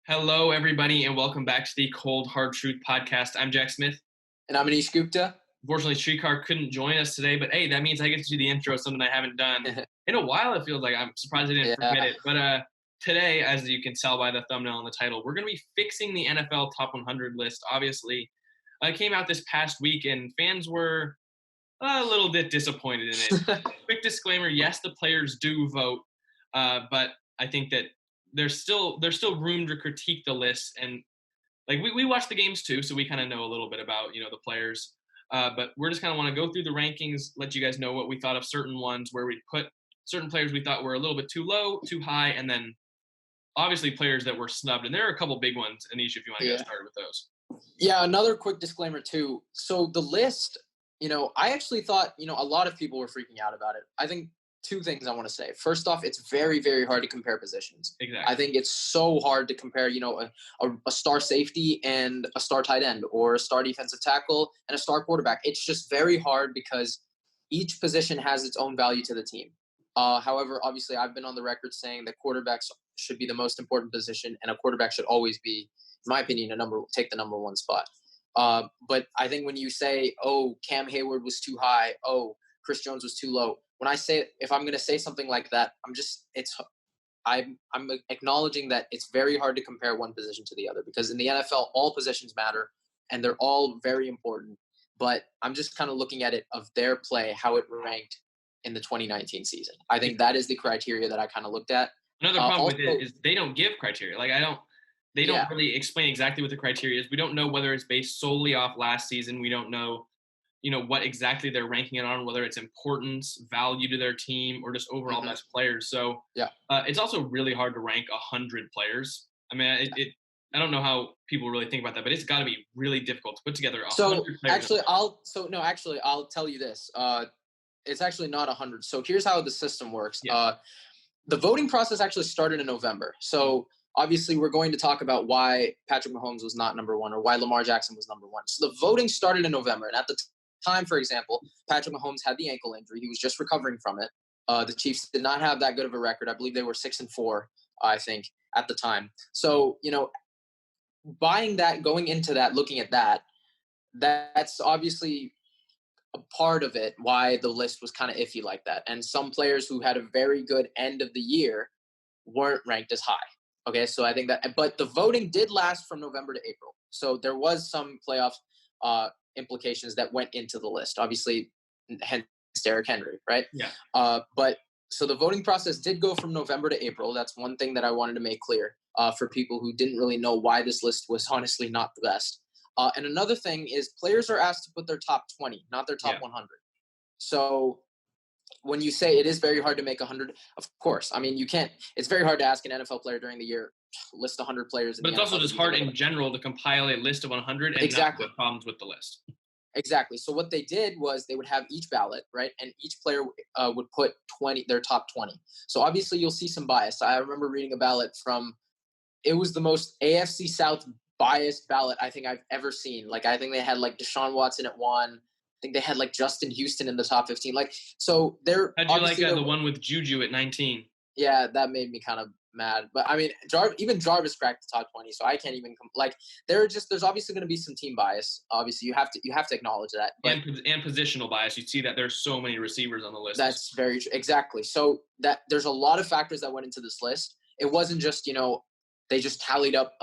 Hello, everybody, and welcome back to the Cold Hard Truth podcast. I'm Jack Smith. And I'm Anish Gupta. Unfortunately, Streetcar couldn't join us today, but hey, that means I get to do the intro, something I haven't done in a while. It feels like I'm surprised I didn't forget it. But today, as you can tell by the thumbnail and the title, we're going to be fixing the NFL Top 100 list. Obviously, it came out this past week, and fans were a little bit disappointed in it. Quick disclaimer: yes, the players do vote, but I think that there's still room to critique the list, and like we watch the games too, so we kind of know a little bit about the players. But we're just kind of want to go through the rankings, let you guys know what we thought of certain ones, where we put certain players we thought were a little bit too low, too high, and then obviously players that were snubbed. And there are a couple big ones, Anish, if you want to get started with those. Yeah, another quick disclaimer too. So the list, I actually thought, a lot of people were freaking out about it. I think two things I want to say. First off, it's very, very hard to compare positions. Exactly. I think it's so hard to compare, a star safety and a star tight end, or a star defensive tackle and a star quarterback. It's just very hard because each position has its own value to the team. However, obviously, I've been on the record saying that quarterbacks should be the most important position, and a quarterback should always be, in my opinion, take the number one spot. But I think when you say, "Oh, Cam Hayward was too high," "Oh, Chris Jones was too low," if I'm going to say something like that, I'm acknowledging that it's very hard to compare one position to the other, because in the NFL, all positions matter and they're all very important. But I'm just kind of looking at it of their play, how it ranked in the 2019 season. I think that is the criteria that I kind of looked at. Another problem with it is they don't give criteria. They don't really explain exactly what the criteria is. We don't know whether it's based solely off last season. We don't know, what exactly they're ranking it on, whether it's importance, value to their team, or just overall best players. So it's also really hard to rank 100 players. I mean, I don't know how people really think about that, but it's got to be really difficult to put together 100 players. I'll tell you this. It's actually not 100. So here's how the system works. Yeah. The voting process actually started in November. So obviously we're going to talk about why Patrick Mahomes was not number one, or why Lamar Jackson was number one. So the voting started in November. And at the time, for example, Patrick Mahomes had the ankle injury. He was just recovering from it. The Chiefs did not have that good of a record. I believe they were 6-4, I think, at the time. So, buying that, going into that, looking at that, that's obviously a part of it, why the list was kind of iffy like that. And some players who had a very good end of the year weren't ranked as high. Okay, so I think that, but the voting did last from November to April. So there was some playoff implications that went into the list. Obviously, hence Derrick Henry, right? Yeah. But so the voting process did go from November to April. That's one thing that I wanted to make clear for people who didn't really know why this list was honestly not the best. And another thing is players are asked to put their top 20, not their top 100. So when you say it is very hard to make 100, of course. I mean, you can't – it's very hard to ask an NFL player during the year, list 100 players. But it's also just hard in general to compile a list of 100 and not put problems with the list. Exactly. So what they did was they would have each ballot, right? And each player would put their top 20. So obviously you'll see some bias. I remember reading a ballot it was the most AFC South biased ballot I think I've ever seen. Like, I think they had like Deshaun Watson at 1. I think they had like Justin Houston in the top 15. Like, so they're – How'd you like the one with Juju at 19? Yeah, that made me kind of mad. But I mean, even Jarvis cracked the top 20, so I can't even there's obviously going to be some team bias. Obviously, you have to acknowledge that. But, and positional bias. You see that there's so many receivers on the list. That's very true. Exactly. So that there's a lot of factors that went into this list. It wasn't just they just tallied up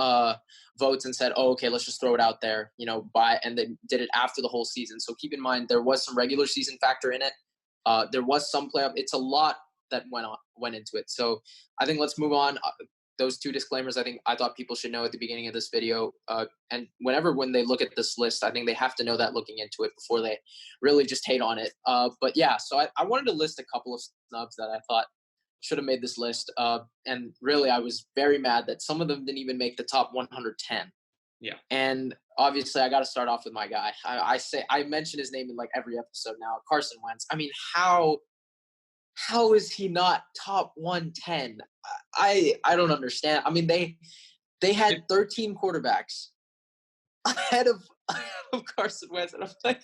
votes and said, "Oh, okay, let's just throw it out there," and then did it after the whole season. So keep in mind there was some regular season factor in it. There was some playoff. It's a lot that went into it. So I think let's move on. Those two disclaimers I thought people should know at the beginning of this video. And when they look at this list, I think they have to know that looking into it before they really just hate on it. But yeah, so I wanted to list a couple of snubs that I thought should have made this list. And really, I was very mad that some of them didn't even make the top 110. Yeah. And obviously, I got to start off with my guy. I mention his name in like every episode now, Carson Wentz. I mean, how is he not top 110? I don't understand. I mean, they had 13 quarterbacks ahead of Carson Wentz, and I'm like,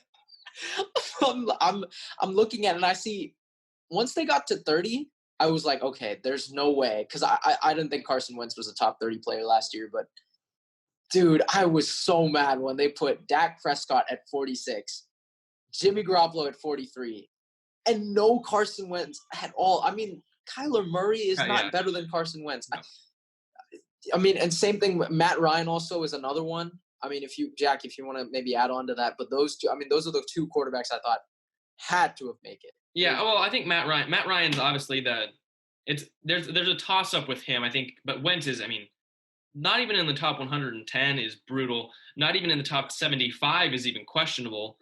I'm looking at it and I see once they got to 30, I was like, okay, there's no way, because I didn't think Carson Wentz was a top 30 player last year, but dude, I was so mad when they put Dak Prescott at 46, Jimmy Garoppolo at 43, and no Carson Wentz at all. I mean, Kyler Murray is not better than Carson Wentz. No. I mean, and same thing, Matt Ryan also is another one. I mean, if you want to maybe add on to that, but those two, I mean, those are the two quarterbacks I thought had to have made it. Yeah, well, I think Matt Ryan's obviously there's a toss up with him, I think, but Wentz is, I mean, not even in the top 110 is brutal. Not even in the top 75 is even questionable.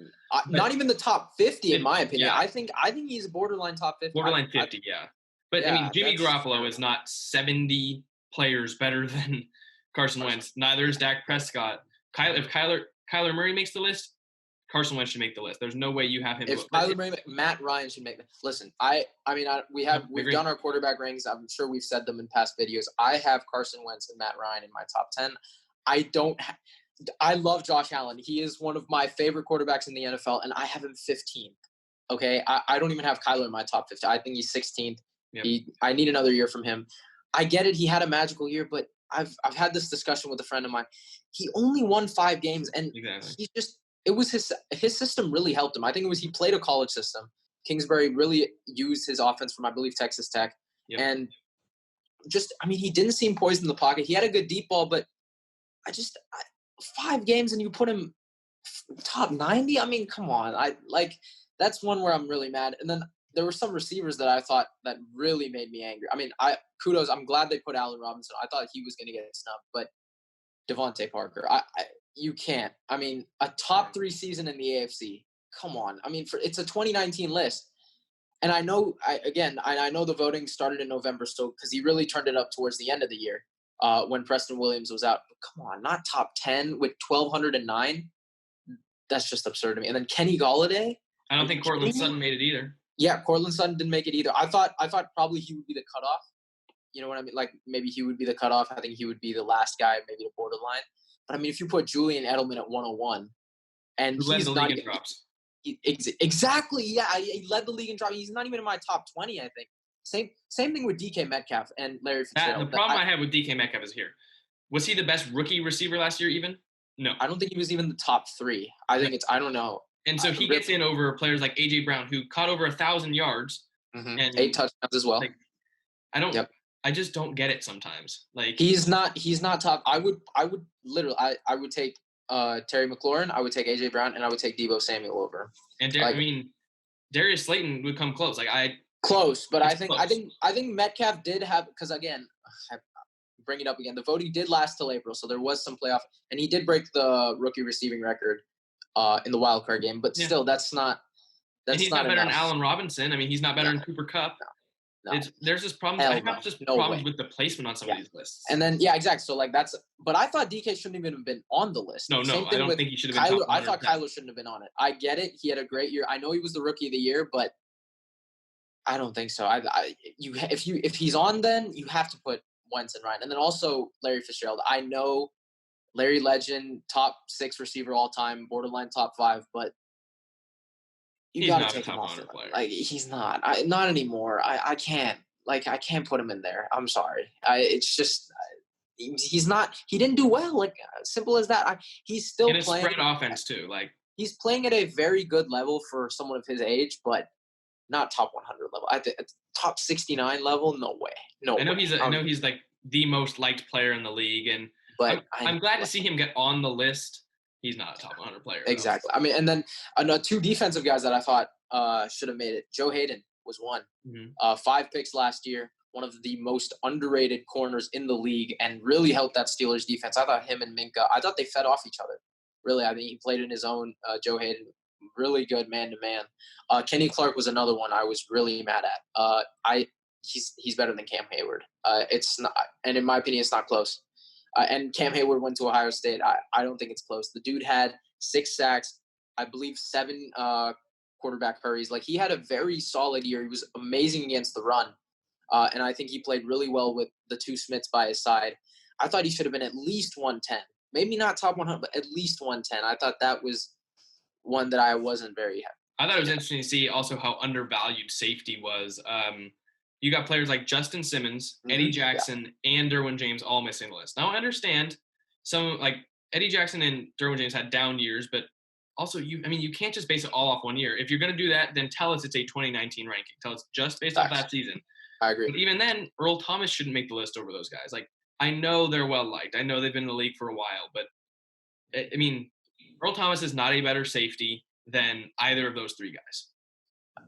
Not even the top 50, in my opinion. Yeah. I think he's borderline top 50. Borderline 50, yeah. But I mean, Jimmy Garoppolo is not 70 players better than Carson Wentz. Neither is Dak Prescott. If Kyler Murray makes the list, Carson Wentz should make the list. There's no way you have him. If Kyler Murray, Matt Ryan should make the listen. We've done our quarterback rankings. I'm sure we've said them in past videos. I have Carson Wentz and Matt Ryan in my top 10. I love Josh Allen. He is one of my favorite quarterbacks in the NFL, and I have him 15th. Okay, I don't even have Kyler in my top 50. I think he's 16th. Yep. I need another year from him. I get it. He had a magical year, but I've had this discussion with a friend of mine. He only won 5 games, and he's just. It was his system really helped him. I think he played a college system. Kingsbury really used his offense from, I believe, Texas Tech. Yep. And he didn't seem poised in the pocket. He had a good deep ball, but 5 games and you put him top 90? I mean, come on. That's one where I'm really mad. And then there were some receivers that I thought that really made me angry. I mean, kudos. I'm glad they put Allen Robinson. I thought he was going to get snubbed, but Devontae Parker, you can't. I mean, a top 3 season in the AFC. Come on. I mean, it's a 2019 list. And I know the voting started in November, so because he really turned it up towards the end of the year when Preston Williams was out. But come on, not top 10 with 1,209. That's just absurd to me. And then Kenny Golladay. I don't think Cortland Sutton made it either. Yeah, Cortland Sutton didn't make it either. I thought probably he would be the cutoff. You know what I mean? Like maybe he would be the cutoff. I think he would be the last guy, maybe the borderline. But I mean, if you put Julian Edelman at 101, and he's the league in drops. Exactly, yeah, he led the league in drops. He's not even in my top 20, I think. Same thing with DK Metcalf and Larry Fitzgerald. The problem I have with DK Metcalf is here. Was he the best rookie receiver last year? Even no, I don't think he was even the top 3. I think I don't know. And so he gets in over players like AJ Brown, who caught over 1,000 yards and 8 touchdowns as well. I just don't get it sometimes. Like he's not top. I would literally I would take Terry McLaurin, I would take AJ Brown, and I would take Deebo Samuel over. And Darius Slayton would come close. Close, but I think Metcalf did have, because again, I bring it up again. The voting did last till April, so there was some playoff, and he did break the rookie receiving record in the wild card game. But still, that's not. And he's not better than Allen Robinson. I mean, he's not better than Cooper Kupp. No. There's just problems. I have just problems with the placement on some of these lists. And then exactly. So but I thought DK shouldn't even have been on the list. No, I don't think he should have been. I thought Kyler shouldn't have been on it. I get it. He had a great year. I know he was the rookie of the year, but I don't think so. If he's on, then you have to put Wentz and Ryan, and then also Larry Fitzgerald. I know Larry Legend, top 6 receiver all time, borderline top 5, but. You got to take him off. He's not. Not anymore. I can't. I can't put him in there. I'm sorry. It's just he's not. He didn't do well. Simple as that. He's still playing. Spread offense too. He's playing at a very good level for someone of his age, but not top 100 level. I think top 69 level. No way. No. I know he's like the most liked player in the league, and I'm glad to see him get on the list. He's not a top 100 player. Exactly. I mean, and then 2 defensive guys that I thought should have made it. Joe Hayden was one. Mm-hmm. 5 picks last year. One of the most underrated corners in the league, and really helped that Steelers defense. I thought him and Minka, I thought they fed off each other. Really, I mean, he played in his own. Joe Hayden, really good man-to-man. Kenny Clark was another one I was really mad at. He's better than Cam Hayward. It's not, and in my opinion, it's not close. And Cam Hayward went to Ohio State. I don't think it's close. The dude had 6 sacks, I believe 7 quarterback hurries. He had a very solid year. He was amazing against the run. And I think he played really well with the 2 Smiths by his side. I thought he should have been at least 110. Maybe not top 100, but at least 110. I thought that was one that I wasn't very happy. I thought it was interesting to see also how undervalued safety was. you got players like Justin Simmons, Eddie Yeah. Jackson, and Derwin James all missing the list. Now I understand some like Eddie Jackson and Derwin James had down years, but also you can't just base it all off one year. If you're going to do that, then tell us it's a 2019 ranking. Tell us just based off that season. I agree. But even then, Earl Thomas shouldn't make the list over those guys. Like, I know they're well liked. I know they've been in the league for a while, but I mean, Earl Thomas is not a better safety than either of those three guys.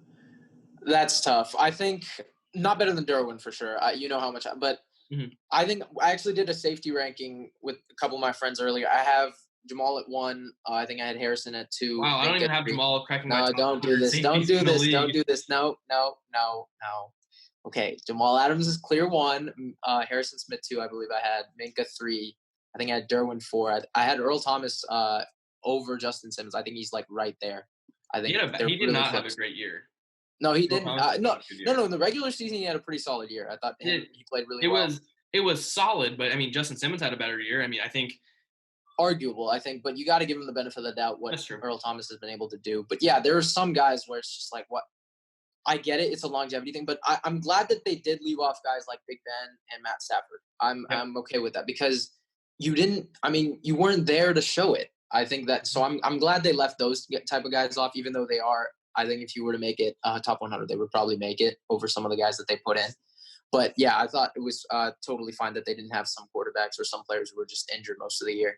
That's tough. I think not better than Derwin for sure. You know how much, but I think I actually did a safety ranking with a couple of my friends earlier. I have Jamal at 1. I think I had Harrison at 2. Wow, I don't even have Jamal cracking my top. No, don't do this. Don't do this. Don't do this. No. Okay, Jamal Adams is clear 1. Harrison Smith 2, I believe I had. Minka 3. I think I had Derwin 4. I had Earl Thomas over Justin Simmons. I think he's like right there. I think he did not have a great year. No, he didn't. No. In the regular season, he had a pretty solid year. I thought he played really well. It was solid, but I mean, Justin Simmons had a better year. I mean, I think arguable. I think, but you got to give him the benefit of the doubt what Earl Thomas has been able to do. But yeah, there are some guys where it's just like, what? I get it. It's a longevity thing, but I'm glad that they did leave off guys like Big Ben and Matt Stafford. I'm okay with that because you weren't there to show it. I think that, so I'm glad they left those type of guys off, even though they are. I think if you were to make it top 100, they would probably make it over some of the guys that they put in. But yeah, I thought it was totally fine that they didn't have some quarterbacks or some players who were just injured most of the year.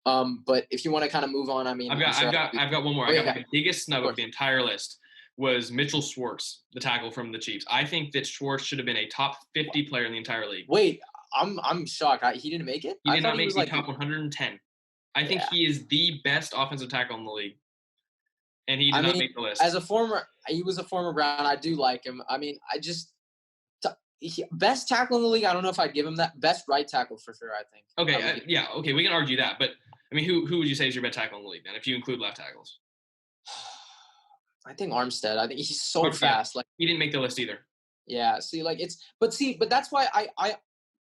But if you want to kind of move on, I mean, I've got one more. The biggest snub of the entire list was Mitchell Schwartz, the tackle from the Chiefs. I think that Schwartz should have been a top 50 player in the entire league. Wait, I'm shocked. He didn't make it? He did not make the top 110. I think he is the best offensive tackle in the league. And he did not make the list. He was a former Brown. I do like him. I mean, best tackle in the league. I don't know if I'd give him that. Best right tackle for sure, I think. Okay, okay, we can argue that. But, I mean, who would you say is your best tackle in the league then, if you include left tackles? I think Armstead. I think he's so fast. Like he didn't make the list either. Yeah. See, like but that's why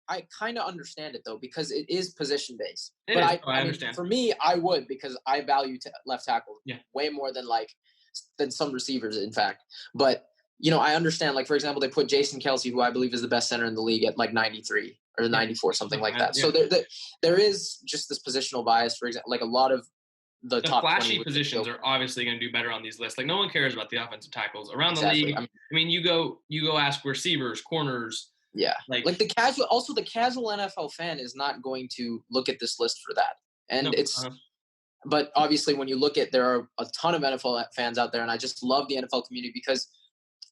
I kind of understand it though, because it is position based. I understand. Mean, for me, I would, because I value left tackle way more than some receivers, in fact. But I understand. Like for example, they put Jason Kelce, who I believe is the best center in the league, at like 93 or 94, something like that. So there is just this positional bias. For example, like a lot of the top flashy positions are obviously going to do better on these lists. Like no one cares about the offensive tackles around the league. I mean, you go ask receivers, corners. Yeah, like the casual NFL fan is not going to look at this list for that. And but obviously when you look at, there are a ton of NFL fans out there, and I just love the NFL community because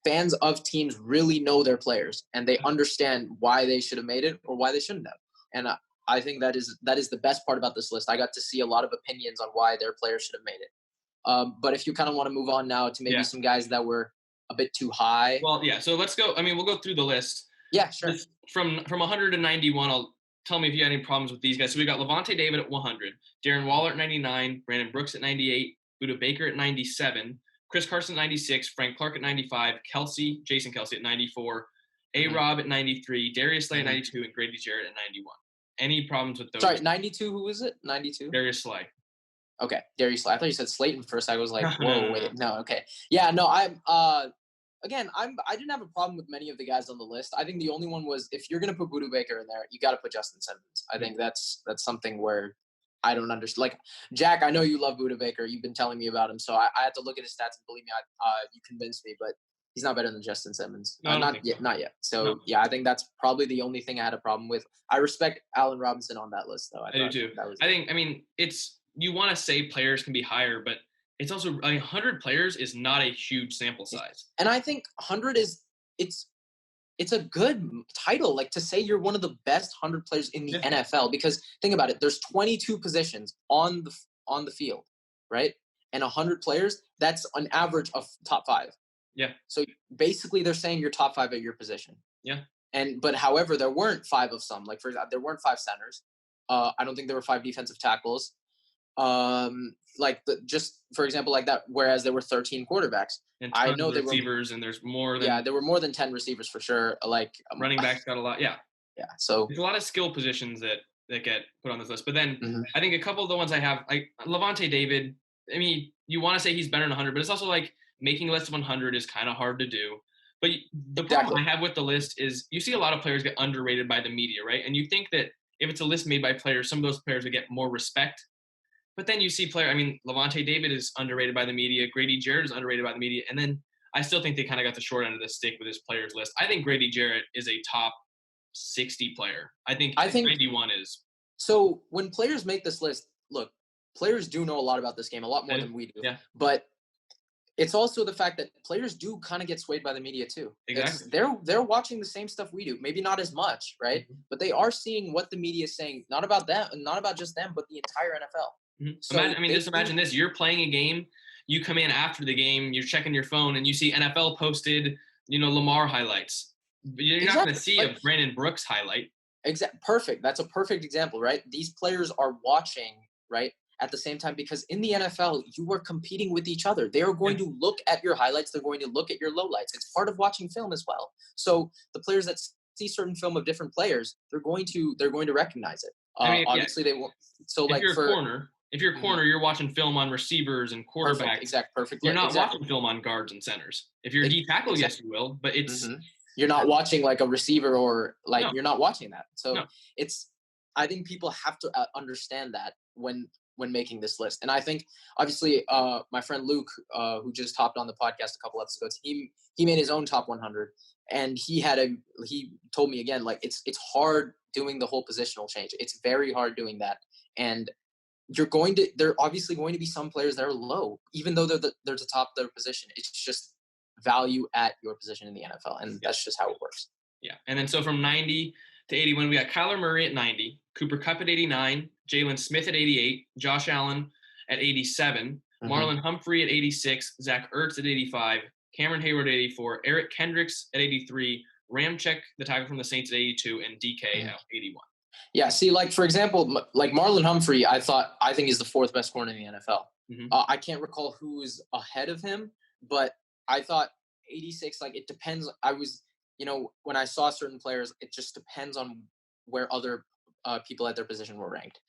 fans of teams really know their players and they understand why they should have made it or why they shouldn't have. And I think that is the best part about this list. I got to see a lot of opinions on why their players should have made it. But if you kind of want to move on now to maybe some guys that were a bit too high. Well, yeah. So let's go. I mean, we'll go through the list. Yeah, sure. From 100 to 91, tell me if you had any problems with these guys. So we got Levante David at 100, Darren Waller at 99, Brandon Brooks at 98, Buda Baker at 97, Chris Carson at 96, Frank Clark at 95, Jason Kelce at 94, A-Rob at 93, Darius Slay at 92, and Grady Jarrett at 91. Any problems with those? Sorry, 92, who was it? 92? Darius Slay. Okay, Darius Slay. I thought you said Slayton first. I was like, whoa, wait. No, okay. Yeah, no, I didn't have a problem with many of the guys on the list. I think the only one was, if you're going to put Buda Baker in there, you got to put Justin Simmons. I think that's something where I don't understand. Like, Jack, I know you love Buda Baker. You've been telling me about him. So I had to look at his stats, and believe me, you convinced me, but he's not better than Justin Simmons. Not yet. So, yeah, I think that's probably the only thing I had a problem with. I respect Allen Robinson on that list, though. I do too. You want to say players can be higher, but it's also 100 players is not a huge sample size. And I think 100 it's a good title, like to say you're one of the best 100 players in the NFL, because think about it, there's 22 positions on the field, right? And 100 players, that's an average of top 5. Yeah. So basically they're saying you're top 5 at your position. Yeah. But however, there weren't 5 of some. Like there weren't 5 centers. I don't think there were 5 defensive tackles. Just for example, like that, whereas there were 13 quarterbacks. And I know there were receivers, and there's more than there were more than 10 receivers for sure. Like running backs got a lot. Yeah. So there's a lot of skill positions that get put on this list. But then I think a couple of the ones I have, like Levante David, I mean, you want to say he's better than 100, but it's also like making a list of 100 is kind of hard to do. But the problem I have with the list is you see a lot of players get underrated by the media, right? And you think that if it's a list made by players, some of those players would get more respect. But then you see Levante David is underrated by the media. Grady Jarrett is underrated by the media. And then I still think they kind of got the short end of the stick with his players list. I think Grady Jarrett is a top 60 player. I think 91 is. So when players make this list, look, players do know a lot about this game, a lot more than we do. Yeah. But it's also the fact that players do kind of get swayed by the media too. Exactly. They're watching the same stuff we do. Maybe not as much, right? Mm-hmm. But they are seeing what the media is saying, not about them, not about just them, but the entire NFL. Mm-hmm. So imagine this. You're playing a game, you come in after the game, you're checking your phone, and you see NFL posted, Lamar highlights. You're not going to see a Brandon Brooks highlight. Perfect. That's a perfect example, right? These players are watching, right, at the same time, because in the NFL, you are competing with each other. They are going to look at your highlights. They're going to look at your lowlights. It's part of watching film as well. So the players that see certain film of different players, they're going to recognize it. Obviously, they won't. So if you're a corner, you're watching film on receivers and quarterbacks. Perfect. You're not watching film on guards and centers. If you're a D tackle, yes, you will. But it's you're not watching like a receiver or you're not watching that. So I think people have to understand that when making this list. And I think obviously my friend Luke, who just hopped on the podcast a couple episodes, he made his own top 100, and he told me again, like it's hard doing the whole positional change. It's very hard doing that. And there are obviously going to be some players that are low, even though they're the top of their position. It's just value at your position in the NFL, and that's just how it works. Yeah, and then so from 90 to 81, we got Kyler Murray at 90, Cooper Kupp at 89, Jalen Smith at 88, Josh Allen at 87, Marlon Humphrey at 86, Zach Ertz at 85, Cameron Hayward at 84, Eric Kendricks at 83, Ramczyk, the tackle from the Saints, at 82, and DK at 81. Yeah, see, like, for example, like Marlon Humphrey, I think he's the fourth best corner in the NFL. I can't recall who is ahead of him, but I thought 86, like, it depends. When I saw certain players, it just depends on where other people at their position were ranked.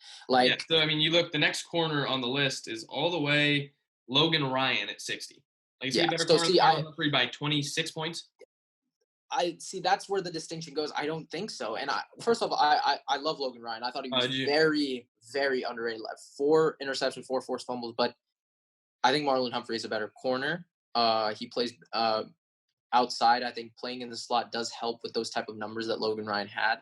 So, you look, the next corner on the list is all the way Logan Ryan at 60. Like, is he better corner than Humphrey by 26 points? I see, that's where the distinction goes. I don't think so. And first of all, I love Logan Ryan. I thought he was very, very underrated. 4 interceptions, 4 forced fumbles, but I think Marlon Humphrey is a better corner. He plays outside. I think playing in the slot does help with those type of numbers that Logan Ryan had.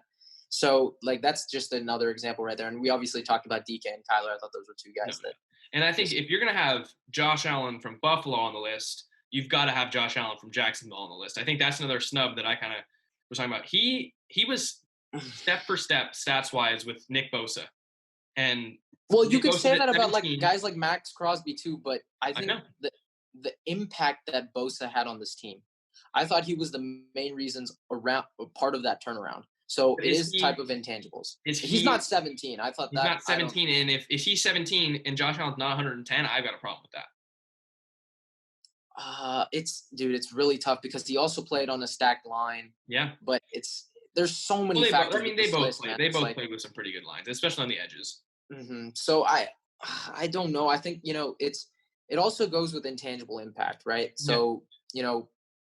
So, like, that's just another example right there. And we obviously talked about DK and Kyler. I thought those were two guys that. And I think if you're going to have Josh Allen from Buffalo on the list, you've got to have Josh Allen from Jacksonville on the list. I think that's another snub that I kind of was talking about. He was step for step stats-wise with Nick Bosa. And you could say that about like guys like Max Crosby too, but I think the impact that Bosa had on this team, I thought he was the main reasons around part of that turnaround. So it is type of intangibles. He's not 17. I thought he's not 17, and if he's 17 and Josh Allen's not 110, I've got a problem with that. It's really tough because he also played on a stacked line. Yeah, but there's so many factors. They both played with some pretty good lines, especially on the edges. So I don't know. I think it also goes with intangible impact, right? So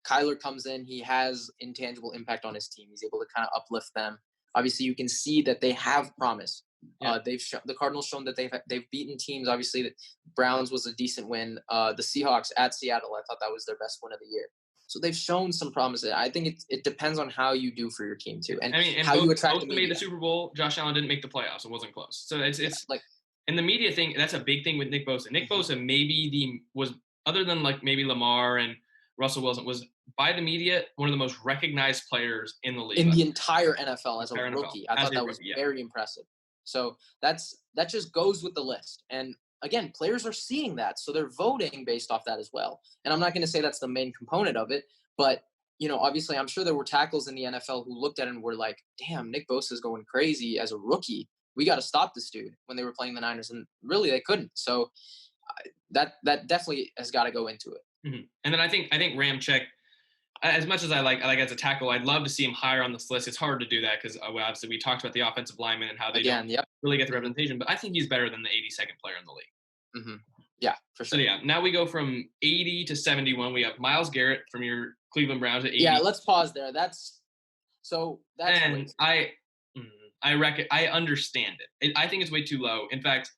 Kyler comes in, he has intangible impact on his team. He's able to kind of uplift them. Obviously, you can see that they have promise. Yeah. The Cardinals shown that they've beaten teams. Obviously, the Browns was a decent win. The Seahawks at Seattle, I thought that was their best win of the year. So they've shown some promise. I think it depends on how you do for your team too, and how you attract the media. Made the Super Bowl. Josh Allen didn't make the playoffs. It wasn't close. So it's like, and the media thing, that's a big thing with Nick Bosa. Nick Bosa was other than like maybe Lamar and Russell Wilson, was by the media one of the most recognized players in the league. In the entire NFL as a rookie. I thought that was very impressive. So that just goes with the list. And again, players are seeing that, so they're voting based off that as well. And I'm not going to say that's the main component of it, but obviously I'm sure there were tackles in the NFL who looked at it and were like, damn, Nick Bosa is going crazy as a rookie. We got to stop this dude when they were playing the Niners, and really they couldn't. So that definitely has got to go into it. And then I think Ramczyk, as much as I like as a tackle, I'd love to see him higher on this list. It's hard to do that because obviously we talked about the offensive linemen and how they don't really get the representation. But I think he's better than the 82nd player in the league. Yeah, for sure. So now we go from 80 to 71. We have Myles Garrett from your Cleveland Browns at 80. Yeah, let's pause there. That's and I understand it. I think it's way too low. In fact,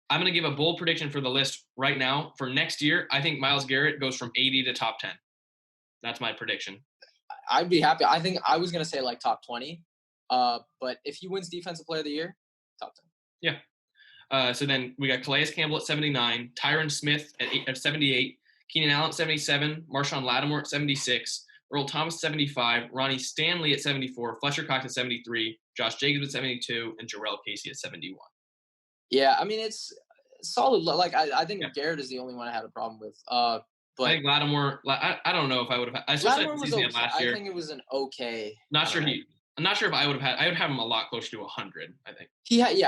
I'm going to give a bold prediction for the list right now. For next year, I think Myles Garrett goes from 80 to top 10. That's my prediction. I'd be happy. I think I was going to say like top 20. But if he wins Defensive Player of the Year, top 10. Yeah. So then we got Calais Campbell at 79, Tyron Smith at 78, Keenan Allen at 77, Marshawn Lattimore at 76, Earl Thomas at 75, Ronnie Stanley at 74, Fletcher Cox at 73, Josh Jacobs at 72, and Jarrell Casey at 71. Yeah, I mean, it's solid. Like, I think Garrett is the only one I had a problem with. But I think Lattimore, I don't know if I would have had. Lattimore was okay. Last year. I think it was an okay. I'm not sure if I would have him a lot closer to 100, I think.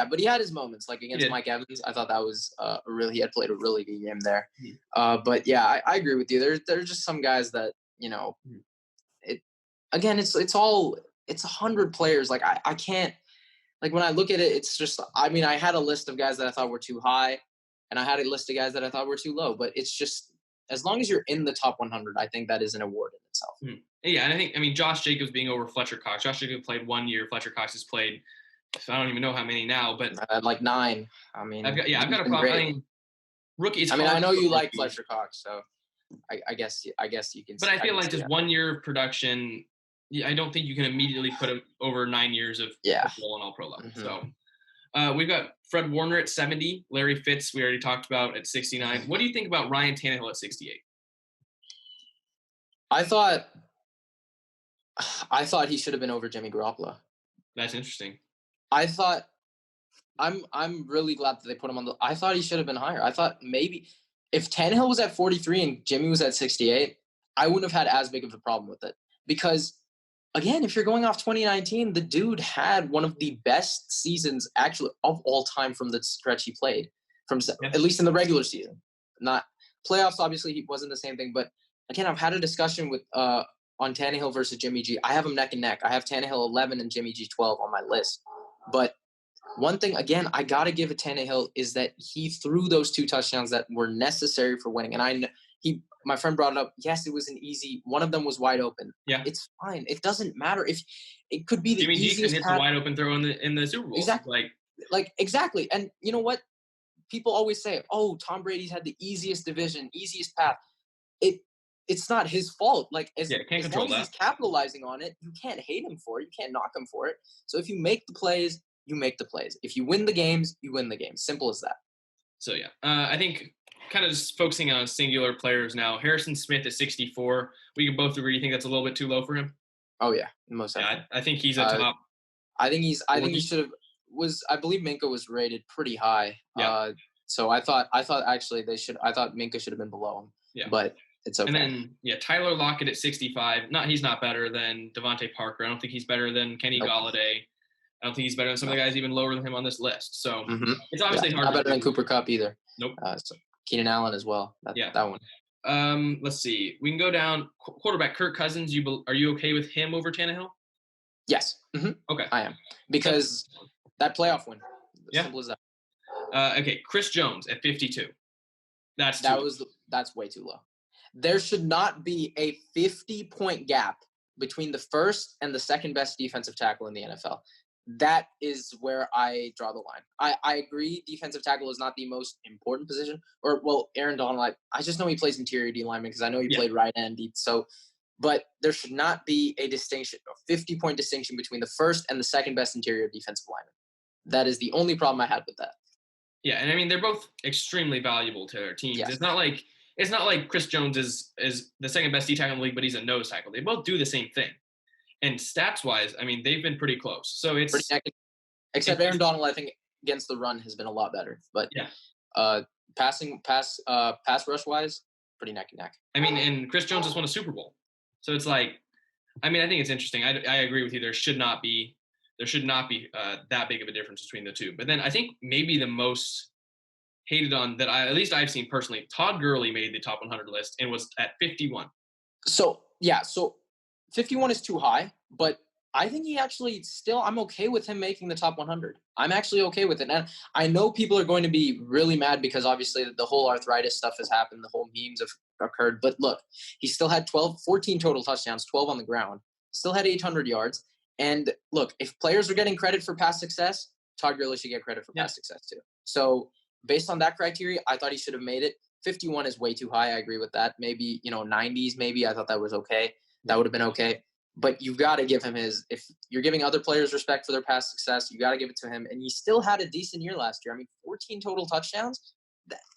But he had his moments, like against Mike Evans. I thought that was he had played a really good game there. But yeah, I agree with you. There's just some guys that, it's 100 players. Like I can't, like when I look at it, it's just, I mean, I had a list of guys that I thought were too high and I had a list of guys that I thought were too low, but it's just, as long as you're in the top 100, I think that is an award in itself. Yeah, and I mean, Josh Jacobs being over Fletcher Cox. Josh Jacobs played 1 year. Fletcher Cox has played, I don't even know how many now, but like 9. I mean, I've got a problem. Great. I mean, rookies. I mean, I know you like Fletcher Cox, so I guess you can. But I feel like just 1 year of production. I don't think you can immediately put him over 9 years of football and all pro level. So we've got Fred Warner at 70, Larry Fitz we already talked about at 69. What do you think about Ryan Tannehill at 68? I thought he should have been over Jimmy Garoppolo. That's interesting. I thought I'm really glad that they put him on I thought he should have been higher. I thought maybe if Tannehill was at 43 and Jimmy was at 68, I wouldn't have had as big of a problem with it. Because again, if you're going off 2019, the dude had one of the best seasons actually of all time from the stretch he played, at least in the regular season. Not playoffs, obviously, he wasn't the same thing. But again, I've had a discussion with on Tannehill versus Jimmy G. I have them neck and neck. I have Tannehill 11 and Jimmy G 12 on my list. But one thing, again, I got to give it Tannehill is that he threw those 2 touchdowns that were necessary for winning. And my friend brought it up. Yes, it was an easy. One of them was wide open. Yeah, it's fine. It doesn't matter if it could be the Jimmy easiest. G hit the wide open throw in the Super Bowl. Exactly. Like exactly. And you know what? People always say, "Oh, Tom Brady's had the easiest division, easiest path." It's not his fault. Like as long as he's capitalizing on it, you can't hate him for it. You can't knock him for it. So if you make the plays, you make the plays. If you win the games, you win the games. Simple as that. So yeah, I think kind of just focusing on singular players now. Harrison Smith at 64. We can both agree. You think that's a little bit too low for him? Oh yeah, most definitely. I think he's a top. I think he should have I believe Minka was rated pretty high. Yeah. So I thought actually I thought Minka should have been below him. Yeah. But it's okay. And then Tyler Lockett at 65. He's not better than Devontae Parker. I don't think he's better than Kenny Golladay. I don't think he's better than some of the guys even lower than him on this list. So it's obviously hard. Not better than Cooper Kupp either. Nope. So Keenan Allen as well. That one. Let's see. We can go down. Quarterback Kirk Cousins. Are you okay with him over Tannehill? Yes. Okay. I am, because that playoff win. Simple as that. Okay. Chris Jones at 52. That's way too low. There should not be a 50-point gap between the first and the second best defensive tackle in the NFL. That is where I draw the line. I agree defensive tackle is not the most important position. Aaron Donald, I just know he plays interior D lineman because I know he played right end. But there should not be a 50-point distinction between the first and the second best interior defensive lineman. That is the only problem I had with that. Yeah, and I mean, they're both extremely valuable to their teams. Yes. It's not like Chris Jones is the second best D tackle in the league, but he's a nose tackle. They both do the same thing. And stats-wise, I mean, they've been pretty close. So it's except Aaron Donald, I think, against the run has been a lot better. But pass rush-wise, pretty neck and neck. I mean, and Chris Jones just won a Super Bowl. So it's like, I mean, I think it's interesting. I agree with you. There should not be that big of a difference between the two. But then I think maybe the most hated on that at least I've seen personally, Todd Gurley made the top 100 list and was at 51. So 51 is too high, but I think he actually I'm okay with him making the top 100. I'm actually okay with it. And I know people are going to be really mad because obviously the whole arthritis stuff has happened, the whole memes of occurred. But look, he still had 14 total touchdowns, 12 on the ground, still had 800 yards. And look, if players are getting credit for past success, Todd Gurley should get credit for past success too. So based on that criteria, I thought he should have made it. 51 is way too high. I agree with that. Maybe, 90s, maybe. I thought that was okay. That would have been okay. But you've got to give him if you're giving other players respect for their past success, you got to give it to him. And he still had a decent year last year. I mean, 14 total touchdowns.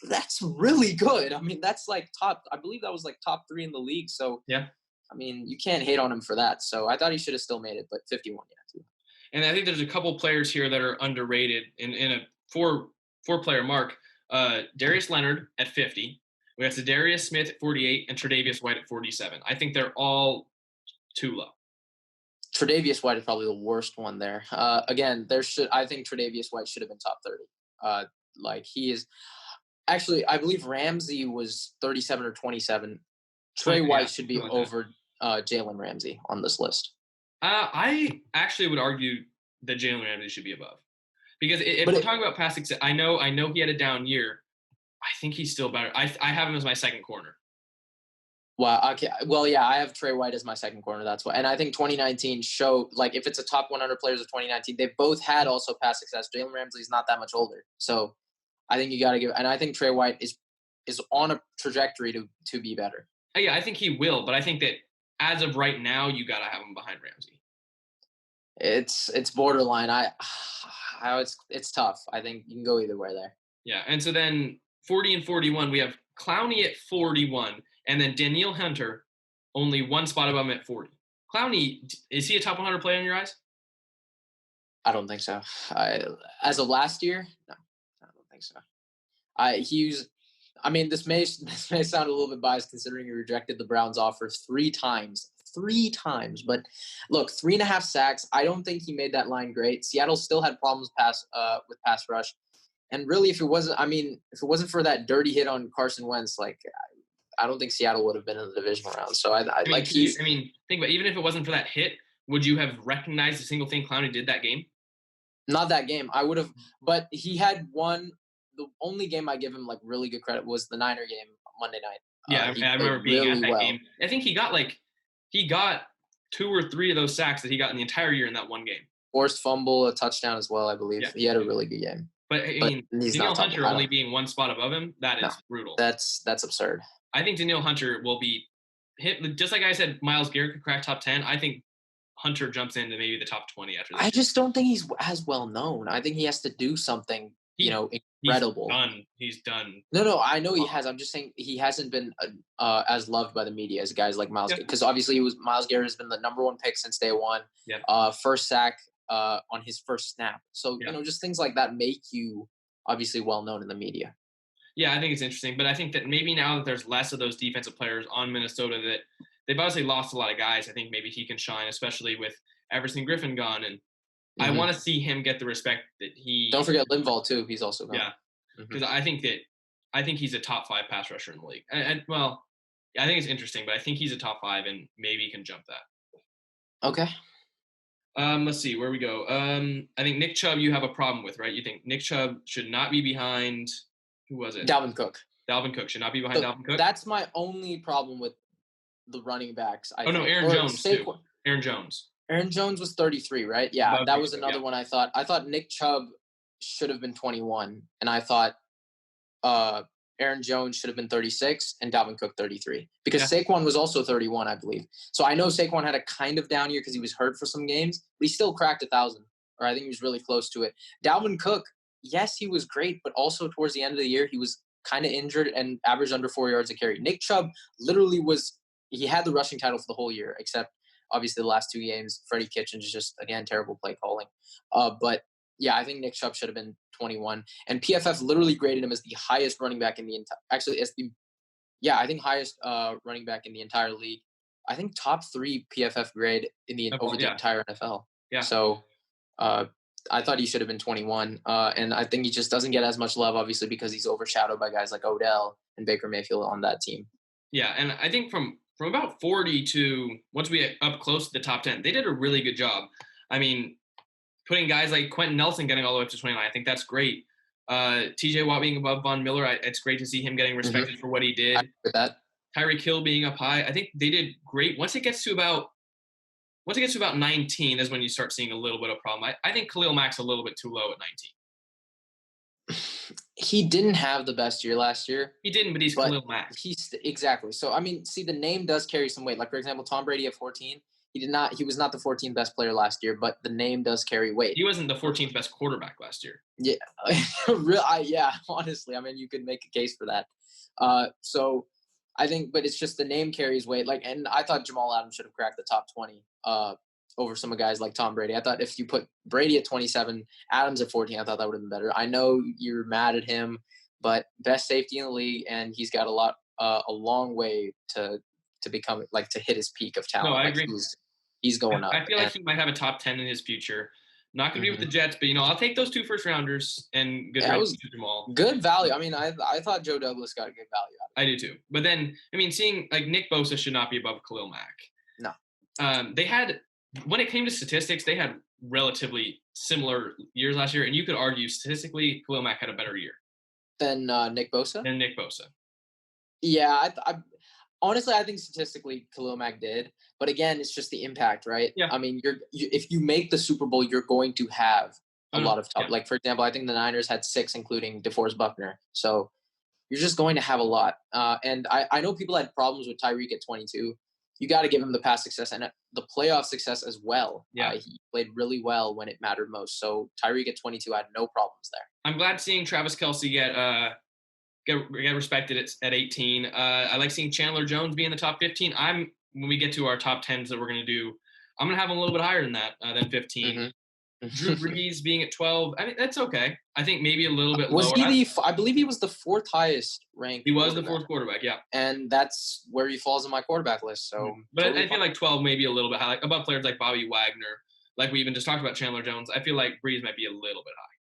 That's really good. I mean, that's like I believe that was like top 3 in the league. So, yeah. I mean, you can't hate on him for that. So I thought he should have still made it, but 51, yeah, too. And I think there's a couple players here that are underrated in a four-player mark. Darius Leonard at 50. We got Zadarius Smith at 48 and Tre'Davious White at 47. I think they're all too low. Tre'Davious White is probably the worst one there. Again, I think Tre'Davious White should have been top 30. He is actually, I believe Ramsey was 37 or 27. Trey White should be over Jalen Ramsey on this list. I actually would argue that Jalen Ramsey should be above, because if we're talking about past success, I know he had a down year. I think he's still better. I have him as my second corner. Wow. Okay. Well, yeah, I have Trey White as my second corner. That's why. And I think 2019 showed, like, if it's a top 100 players of 2019, they both had also past success. Jalen Ramsey is not that much older. So I think you got to give, and I think Trey White is on a trajectory to be better. Yeah, I think he will, but I think that as of right now, you got to have him behind Ramsey. It's borderline. It's tough. I think you can go either way there. Yeah. And so then 40 and 41, we have Clowney at 41. And then Danielle Hunter, only one spot above him at 40. Clowney, is he a top 100 player in your eyes? I don't think so. As of last year, no, I don't think so. This may sound a little bit biased considering he rejected the Browns' offer 3 times. 3 times. But look, 3.5 sacks. I don't think he made that line great. Seattle still had problems with pass rush. And really, if it wasn't for that dirty hit on Carson Wentz, I don't think Seattle would have been in the divisional round. So think about, even if it wasn't for that hit, would you have recognized a single thing Clowney did that game? Not that game. I would have, but he had one. The only game I give him really good credit was the Niner game Monday night. Yeah, I remember being really at that game. I think he got 2 or 3 of those sacks that he got in the entire year in that one game. Forced fumble, a touchdown as well, I believe. Yeah. He had a really good game. But Danielle Hunter only being 1 spot above him, that is brutal. That's absurd. I think Danielle Hunter will be hit. Just like I said, Myles Garrett could crack top 10. I think Hunter jumps into maybe the top 20 after that. I just don't think he's as well known. I think he has to do something, incredible. He's done. No, I know he has. I'm just saying he hasn't been as loved by the media as guys like Myles. Because obviously Myles Garrett has been the number 1 pick since day one. Yeah. First sack on his first snap. So, just things like that make you obviously well known in the media. Yeah, I think it's interesting. But I think that maybe now that there's less of those defensive players on Minnesota, that they've obviously lost a lot of guys. I think maybe he can shine, especially with Everson Griffin gone. And I want to see him get the respect that he – Don't forget Linval, too. He's also gone. Yeah, because I think he's a top 5 pass rusher in the league. And I think it's interesting, but I think he's a top 5 and maybe he can jump that. Okay. Let's see where we go. I think Nick Chubb you have a problem with, right? You think Nick Chubb should not be behind – who was it? Dalvin Cook. Dalvin Cook should not be behind Dalvin Cook? That's my only problem with the running backs. Aaron Jones too. Aaron Jones. Aaron Jones was 33, right? Yeah, that was another one I thought. I thought Nick Chubb should have been 21, and I thought Aaron Jones should have been 36 and Dalvin Cook 33 because Saquon was also 31, I believe. So I know Saquon had a kind of down year because he was hurt for some games, but he still cracked 1,000, or I think he was really close to it. Dalvin Cook, yes, he was great, but also towards the end of the year, he was kind of injured and averaged under 4 yards a carry. Nick Chubb literally he had the rushing title for the whole year, except obviously the last 2 games. Freddie Kitchens is just, again, terrible play calling. But yeah, I think Nick Chubb should have been 21. And PFF literally graded him as the highest running back in the entire, actually, I think highest running back in the entire league. I think top 3 PFF grade over the entire NFL. Yeah. So, I thought he should have been 21. And I think he just doesn't get as much love, obviously, because he's overshadowed by guys like Odell and Baker Mayfield on that team. Yeah, and I think from about 40 to once we get up close to the top 10, they did a really good job. I mean, putting guys like Quentin Nelson getting all the way up to 29, I think that's great. TJ Watt being above Von Miller, it's great to see him getting respected for what he did. With that. Tyreek Hill being up high. I think they did great. Once it gets to about 19 is when you start seeing a little bit of problem. I think Khalil Mack's a little bit too low at 19. He didn't have the best year last year. He didn't, but he's Khalil Mack. Exactly. So I mean, see, the name does carry some weight. Like, for example, Tom Brady at 14. He was not the 14th best player last year, but the name does carry weight. He wasn't the 14th best quarterback last year. Yeah. Yeah, honestly, I mean, you could make a case for that. So I think, but it's just the name carries weight. Like, and I thought Jamal Adams should have cracked the top 20 over some of guys like Tom Brady. I thought if you put Brady at 27, Adams at 14, I thought that would have been better. I know you're mad at him, but best safety in the league, and he's got a long way to become, like, to hit his peak of talent. No, I like, agree. He's going up. I feel like he might have a top 10 in his future. Not going to be with the Jets, but, I'll take those 2 first-rounders and good rates to Jamal. Good value. I mean, I thought Joe Douglas got a good value out of it. I do too. But then, seeing, like, Nick Bosa should not be above Khalil Mack. No. They had, when it came to statistics, they had relatively similar years last year, and you could argue statistically Khalil Mack had a better year. Than Nick Bosa? Than Nick Bosa. Yeah, honestly, I think statistically Khalil Mack did, but again, it's just the impact, right? Yeah. I mean, if you make the Super Bowl, you're going to have a lot of top. Yeah. Like, for example, I think the Niners had 6, including DeForest Buckner. So you're just going to have a lot. And I know people had problems with Tyreek at 22. You got to give him the past success and the playoff success as well. Yeah. He played really well when it mattered most. So Tyreek at 22 had no problems there. I'm glad seeing Travis Kelce get respected at 18. I like seeing Chandler Jones be in the top 15. When we get to our top 10s that we're going to do, I'm going to have him a little bit higher than that, than 15. Mm-hmm. Drew Brees being at 12. I mean, that's okay. I think maybe a little bit lower. I believe he was the 4th highest ranked. He was the 4th quarterback, yeah. And that's where he falls on my quarterback list. So, but totally I feel like 12 maybe a little bit high, like above players like Bobby Wagner. Like we even just talked about Chandler Jones. I feel like Brees might be a little bit high.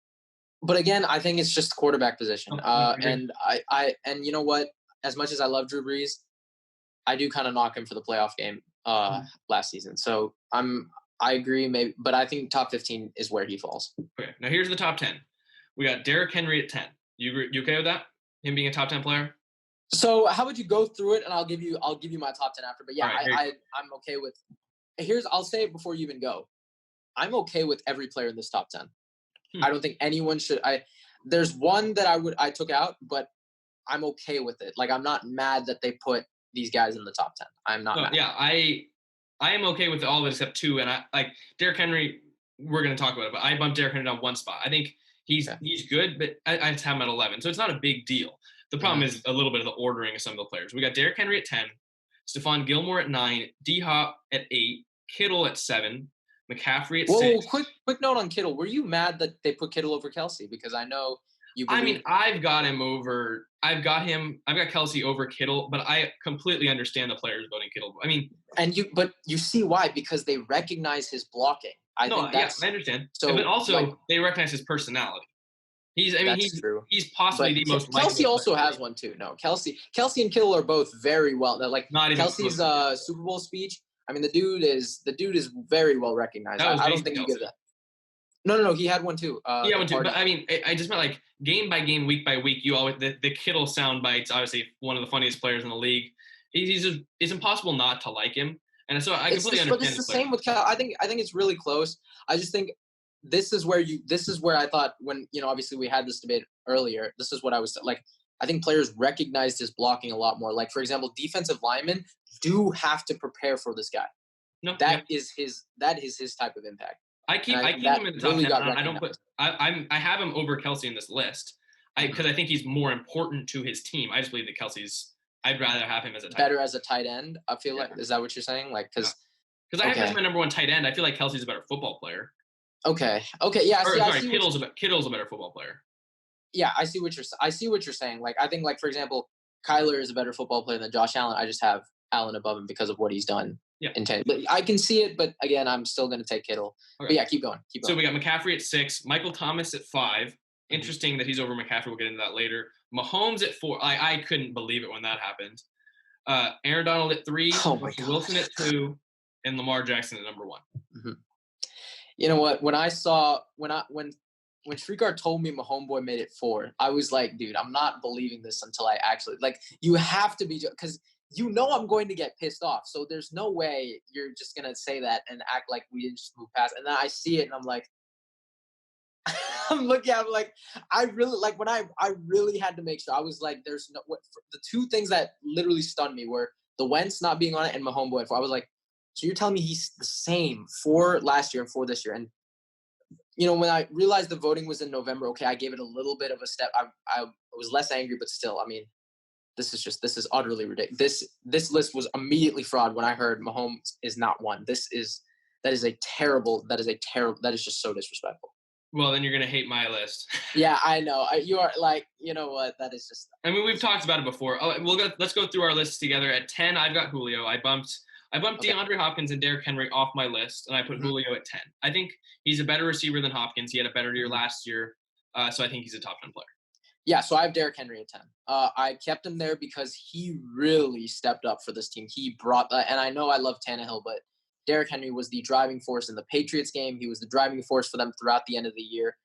But again, I think it's just the quarterback position. And and you know what? As much as I love Drew Brees, I do kind of knock him for the playoff game last season. So I agree, maybe, but I think top 15 is where he falls. Okay, now here's the top 10. We got Derrick Henry at 10. You okay with that? Him being a top 10 player? So how would you go through it, and I'll give you my top 10 after. But yeah, right, I'm okay with. I'll say it before you even go. I'm okay with every player in this top 10. I don't think anyone should. There's one that I took out, but I'm okay with it. Like, I'm not mad that they put these guys in the top 10. I'm not mad. Yeah, I am okay with all of it except 2. And I like Derrick Henry. We're going to talk about it, but I bumped Derrick Henry down 1 spot. I think he's good, but I just have him at 11. So it's not a big deal. The problem is a little bit of the ordering of some of the players. We got Derrick Henry at 10, Stephon Gilmore at 9, D-Hop at 8, Kittle at 7, McCaffrey at 6. Whoa, quick note on Kittle. Were you mad that they put Kittle over Kelce? Because I know you believe. I mean, I've got Kelce over Kittle, but I completely understand the players voting Kittle. I mean, but you see why? Because they recognize his blocking. I understand. So, but also they recognize his personality. He's true. He's possibly the most. Kelce also has one too. No, Kelce and Kittle are both very well. Like Kelce's Super Bowl speech. I mean, the dude is very well recognized. I don't think you give that. No. He had one too. He had one too. But I mean, I just meant like game by game, week by week. You always the Kittle sound bites. Obviously, one of the funniest players in the league. It's impossible not to like him. And so I completely understand. But it's the same with Cal. I think it's really close. I just think this is where I thought when, obviously we had this debate earlier, this is what I was like. I think players recognized his blocking a lot more. Like, for example, defensive linemen do have to prepare for this guy. That is his type of impact. I keep him in the top 10. I don't put. I have him over Kelce in this list. Because I think he's more important to his team. I just believe that Kelce's. I'd rather have him as a tight end. Better as a tight end. I feel like, is that what you're saying? Like, because I have him as my number 1 tight end. I feel like Kelce's a better football player. Okay. Yeah. Kittle's a better football player. Yeah, I see what you're saying. Like, I think, like, for example, Kyler is a better football player than Josh Allen. I just have Allen above him because of what he's done. Yeah. But I can see it, but again, I'm still going to take Kittle. Okay. But yeah, keep going. So we got McCaffrey at 6, Michael Thomas at 5. Interesting that he's over McCaffrey. We'll get into that later. Mahomes at 4. I couldn't believe it when that happened. Aaron Donald at 3, Wilson at 2, and Lamar Jackson at number 1. Mm-hmm. You know what? When Shrikar told me my homeboy made it 4, I was like, dude, I'm not believing this until I actually, like, you have to be, because you know I'm going to get pissed off. So there's no way you're just gonna say that and act like we didn't just move past. And then I see it and I'm like, I'm looking at him like, I really like when I really had to make sure. I was like, there's no the two things that literally stunned me were the Wentz not being on it and my homeboy. I was like, so you're telling me he's the same for last year and for this year? And when I realized the voting was in November, okay, I gave it a little bit of a step. I was less angry, but still, I mean, this is utterly ridiculous. This list was immediately fraud when I heard Mahomes is not one. That is just so disrespectful. Well, then you're gonna hate my list. Yeah, I know. You are like, you know what? That is just. I mean, we've talked about it before. Let's go through our lists together. At 10, I've got Julio. I bumped okay. DeAndre Hopkins and Derrick Henry off my list, and I put Julio at 10. I think he's a better receiver than Hopkins. He had a better year last year, so I think he's a top 10 player. Yeah, so I have Derrick Henry at 10. I kept him there because he really stepped up for this team. He brought, and I know I love Tannehill, but Derrick Henry was the driving force in the Patriots game. He was the driving force for them throughout the end of the year.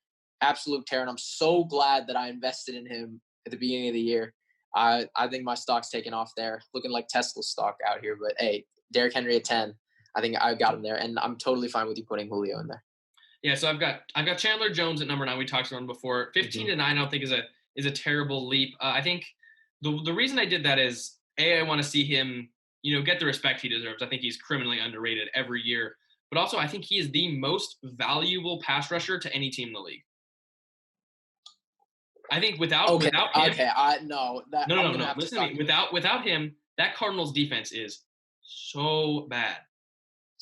Absolute terror, and I'm so glad that I invested in him at the beginning of the year. I think my stock's taken off there, looking like Tesla stock out here. But hey, Derrick Henry at 10. I think I got him there, and I'm totally fine with you putting Julio in there. Yeah, so I've got Chandler Jones at number 9. We talked about him before. 15 to 9, I don't think is a terrible leap. I think the reason I did that is I want to see him, get the respect he deserves. I think he's criminally underrated every year, but also I think he is the most valuable pass rusher to any team in the league. I think without him. No. Listen to me. Without him, that Cardinals defense is so bad.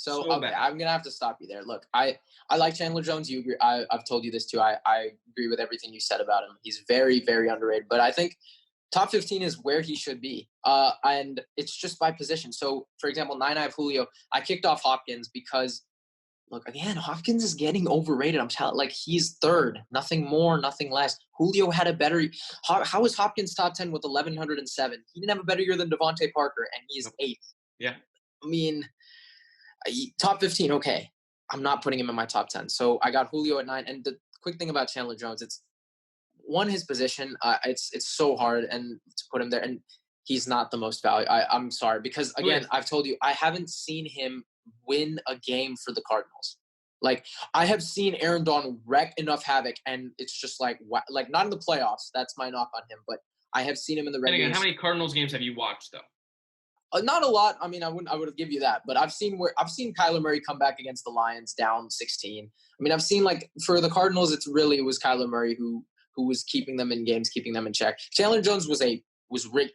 Bad. I'm gonna have to stop you there. Look, I like Chandler Jones. You agree? I've told you this too. I agree with everything you said about him. He's very, very underrated. But I think top 15 is where he should be. And it's just by position. So, for example, 9, I have Julio. I kicked off Hopkins because, look, again, Hopkins is getting overrated. I'm telling, like, he's third, nothing more, nothing less. Julio had a better. How is Hopkins top 10 with 1,107? He didn't have a better year than Devontae Parker, and he's 8th. Yeah, I mean. Top 15, okay. I'm not putting him in my top 10. So I got Julio at 9. And the quick thing about Chandler Jones, it's his position. It's so hard and to put him there. And he's not the most value. I'm sorry. Because, again, I've told you, I haven't seen him win a game for the Cardinals. Like, I have seen Aaron Donald wreck enough havoc, and it's just like not in the playoffs. That's my knock on him. But I have seen him in the regular. And again, how many Cardinals games have you watched, though? Not a lot. I mean, I would have give you that, but I've seen Kyler Murray come back against the Lions down 16. I mean, I've seen, like, for the Cardinals, it was Kyler Murray who was keeping them in games, keeping them in check. Chandler Jones was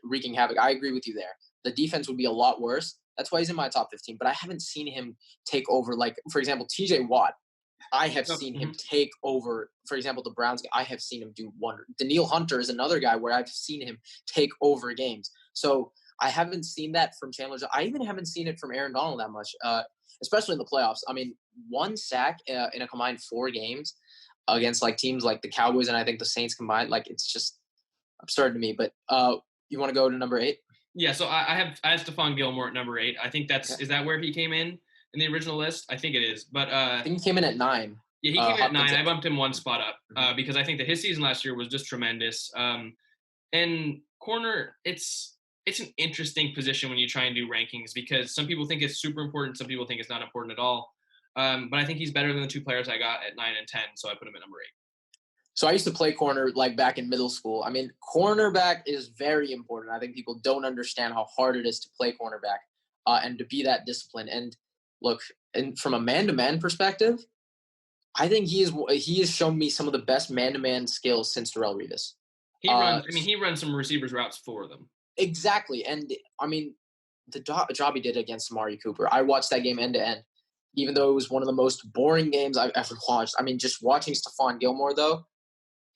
wreaking havoc. I agree with you there. The defense would be a lot worse. That's why he's in my top 15. But I haven't seen him take over. Like, for example, T.J. Watt. I have seen him take over. For example, the Browns. I have seen him do wonders. Daniil Hunter is another guy where I've seen him take over games. So I haven't seen that from Chandler. I even haven't seen it from Aaron Donald that much, especially in the playoffs. I mean, 1 sack in a combined 4 games against, like, teams like the Cowboys and I think the Saints combined. Like, it's just absurd to me. But you want to go to number 8? Yeah, so I have Stephon Gilmore at number 8. I think is that where he came in the original list? I think it is. But I think he came in at 9. Yeah, he came in at 9. I bumped him 1 spot up because I think that his season last year was just tremendous. And corner, it's an interesting position when you try and do rankings because some people think it's super important, some people think it's not important at all. But I think he's better than the 2 players I got at 9 and 10, so I put him at number 8. So I used to play corner, like, back in middle school. I mean, cornerback is very important. I think people don't understand how hard it is to play cornerback and to be that disciplined. And look, and from a man-to-man perspective, I think he has shown me some of the best man-to-man skills since Darrelle Revis. He runs some receivers routes for them. Exactly. And, I mean, the job he did against Amari Cooper, I watched that game end to end, even though it was one of the most boring games I've ever watched. I mean, just watching Stephon Gilmore, though,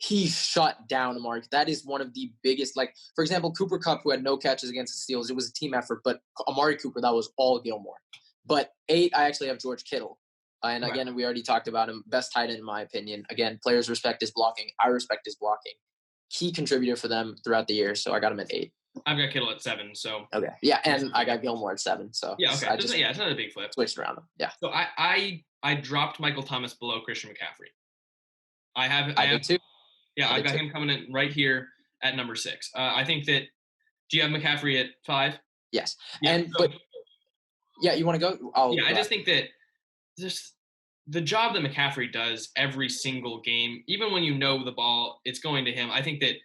he shut down Amari. That is one of the biggest, like, for example, Cooper Kupp, who had no catches against the Steelers, it was a team effort, but Amari Cooper, that was all Gilmore. But 8, I actually have George Kittle. And again, we already talked about him. Best tight end, in my opinion. Again, players respect his blocking. I respect his blocking. Key contributor for them throughout the year, so I got him at 8. I've got Kittle at 7, so. Okay. Yeah, and I got Gilmore at 7, so. Yeah, okay. It's not a big flip. Switched around them. Yeah. So I dropped Michael Thomas below Christian McCaffrey. I did too. Yeah, I got him coming in right here at number 6. I think that – do you have McCaffrey at 5? Yes. Yeah. So, Yeah, you want to go? yeah, I just think that just the job that McCaffrey does every single game, even when you know the ball, it's going to him. I think that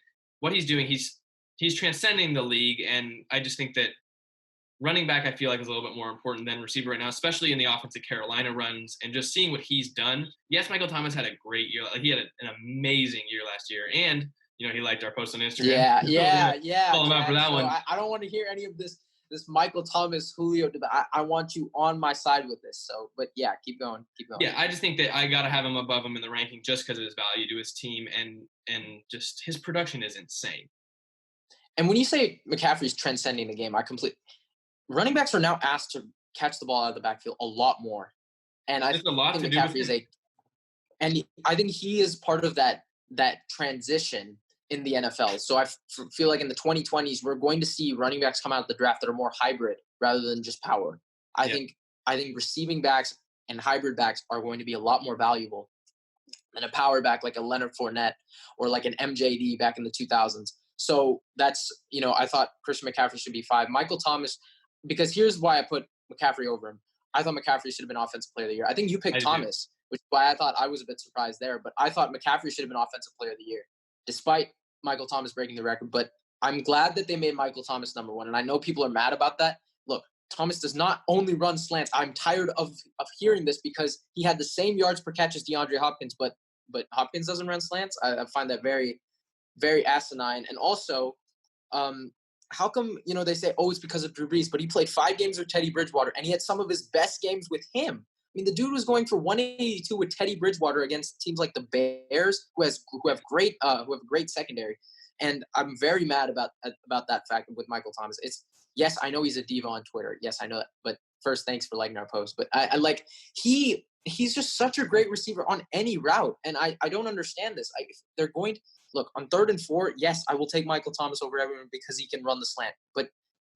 what he's doing, he's transcending the league, and I just think that running back, I feel like, is a little bit more important than receiver right now, especially in the offensive Carolina runs and just seeing what he's done. Yes, Michael Thomas had a great year. Like, he had an amazing year last year. And, he liked our post on Instagram. Yeah, Call him out for Jack. that So one. I don't want to hear any of this Michael Thomas Julio debate. I want you on my side with this. So, but yeah, keep going. Yeah, I just think that I got to have him above him in the ranking just because of his value to his team and just his production is insane. And when you say McCaffrey's transcending the game, running backs are now asked to catch the ball out of the backfield a lot more. And I There's a lot think to do with McCaffrey I think he is part of that transition in the NFL. So I feel like in the 2020s, we're going to see running backs come out of the draft that are more hybrid rather than just power. I think receiving backs and hybrid backs are going to be a lot more valuable than a power back like a Leonard Fournette or like an MJD back in the 2000s. So that's, I thought Christian McCaffrey should be 5. Michael Thomas, because here's why I put McCaffrey over him. I thought McCaffrey should have been Offensive Player of the Year. I think you picked Thomas, which is why I thought I was a bit surprised there. But I thought McCaffrey should have been Offensive Player of the Year, despite Michael Thomas breaking the record. But I'm glad that they made Michael Thomas number 1. And I know people are mad about that. Look, Thomas does not only run slants. I'm tired of hearing this because he had the same yards per catch as DeAndre Hopkins, but Hopkins doesn't run slants. I find that very, very asinine. And also, how come, they say, it's because of Drew Brees, but he played 5 games with Teddy Bridgewater, and he had some of his best games with him. I mean, the dude was going for 182 with Teddy Bridgewater against teams like the Bears, who have a great secondary. And I'm very mad about that fact with Michael Thomas. Yes, I know he's a diva on Twitter. Yes, I know that. But first, thanks for liking our post. But I like he's just such a great receiver on any route, and I don't understand this. They're going to look on 3rd and 4. Yes, I will take Michael Thomas over everyone because he can run the slant. But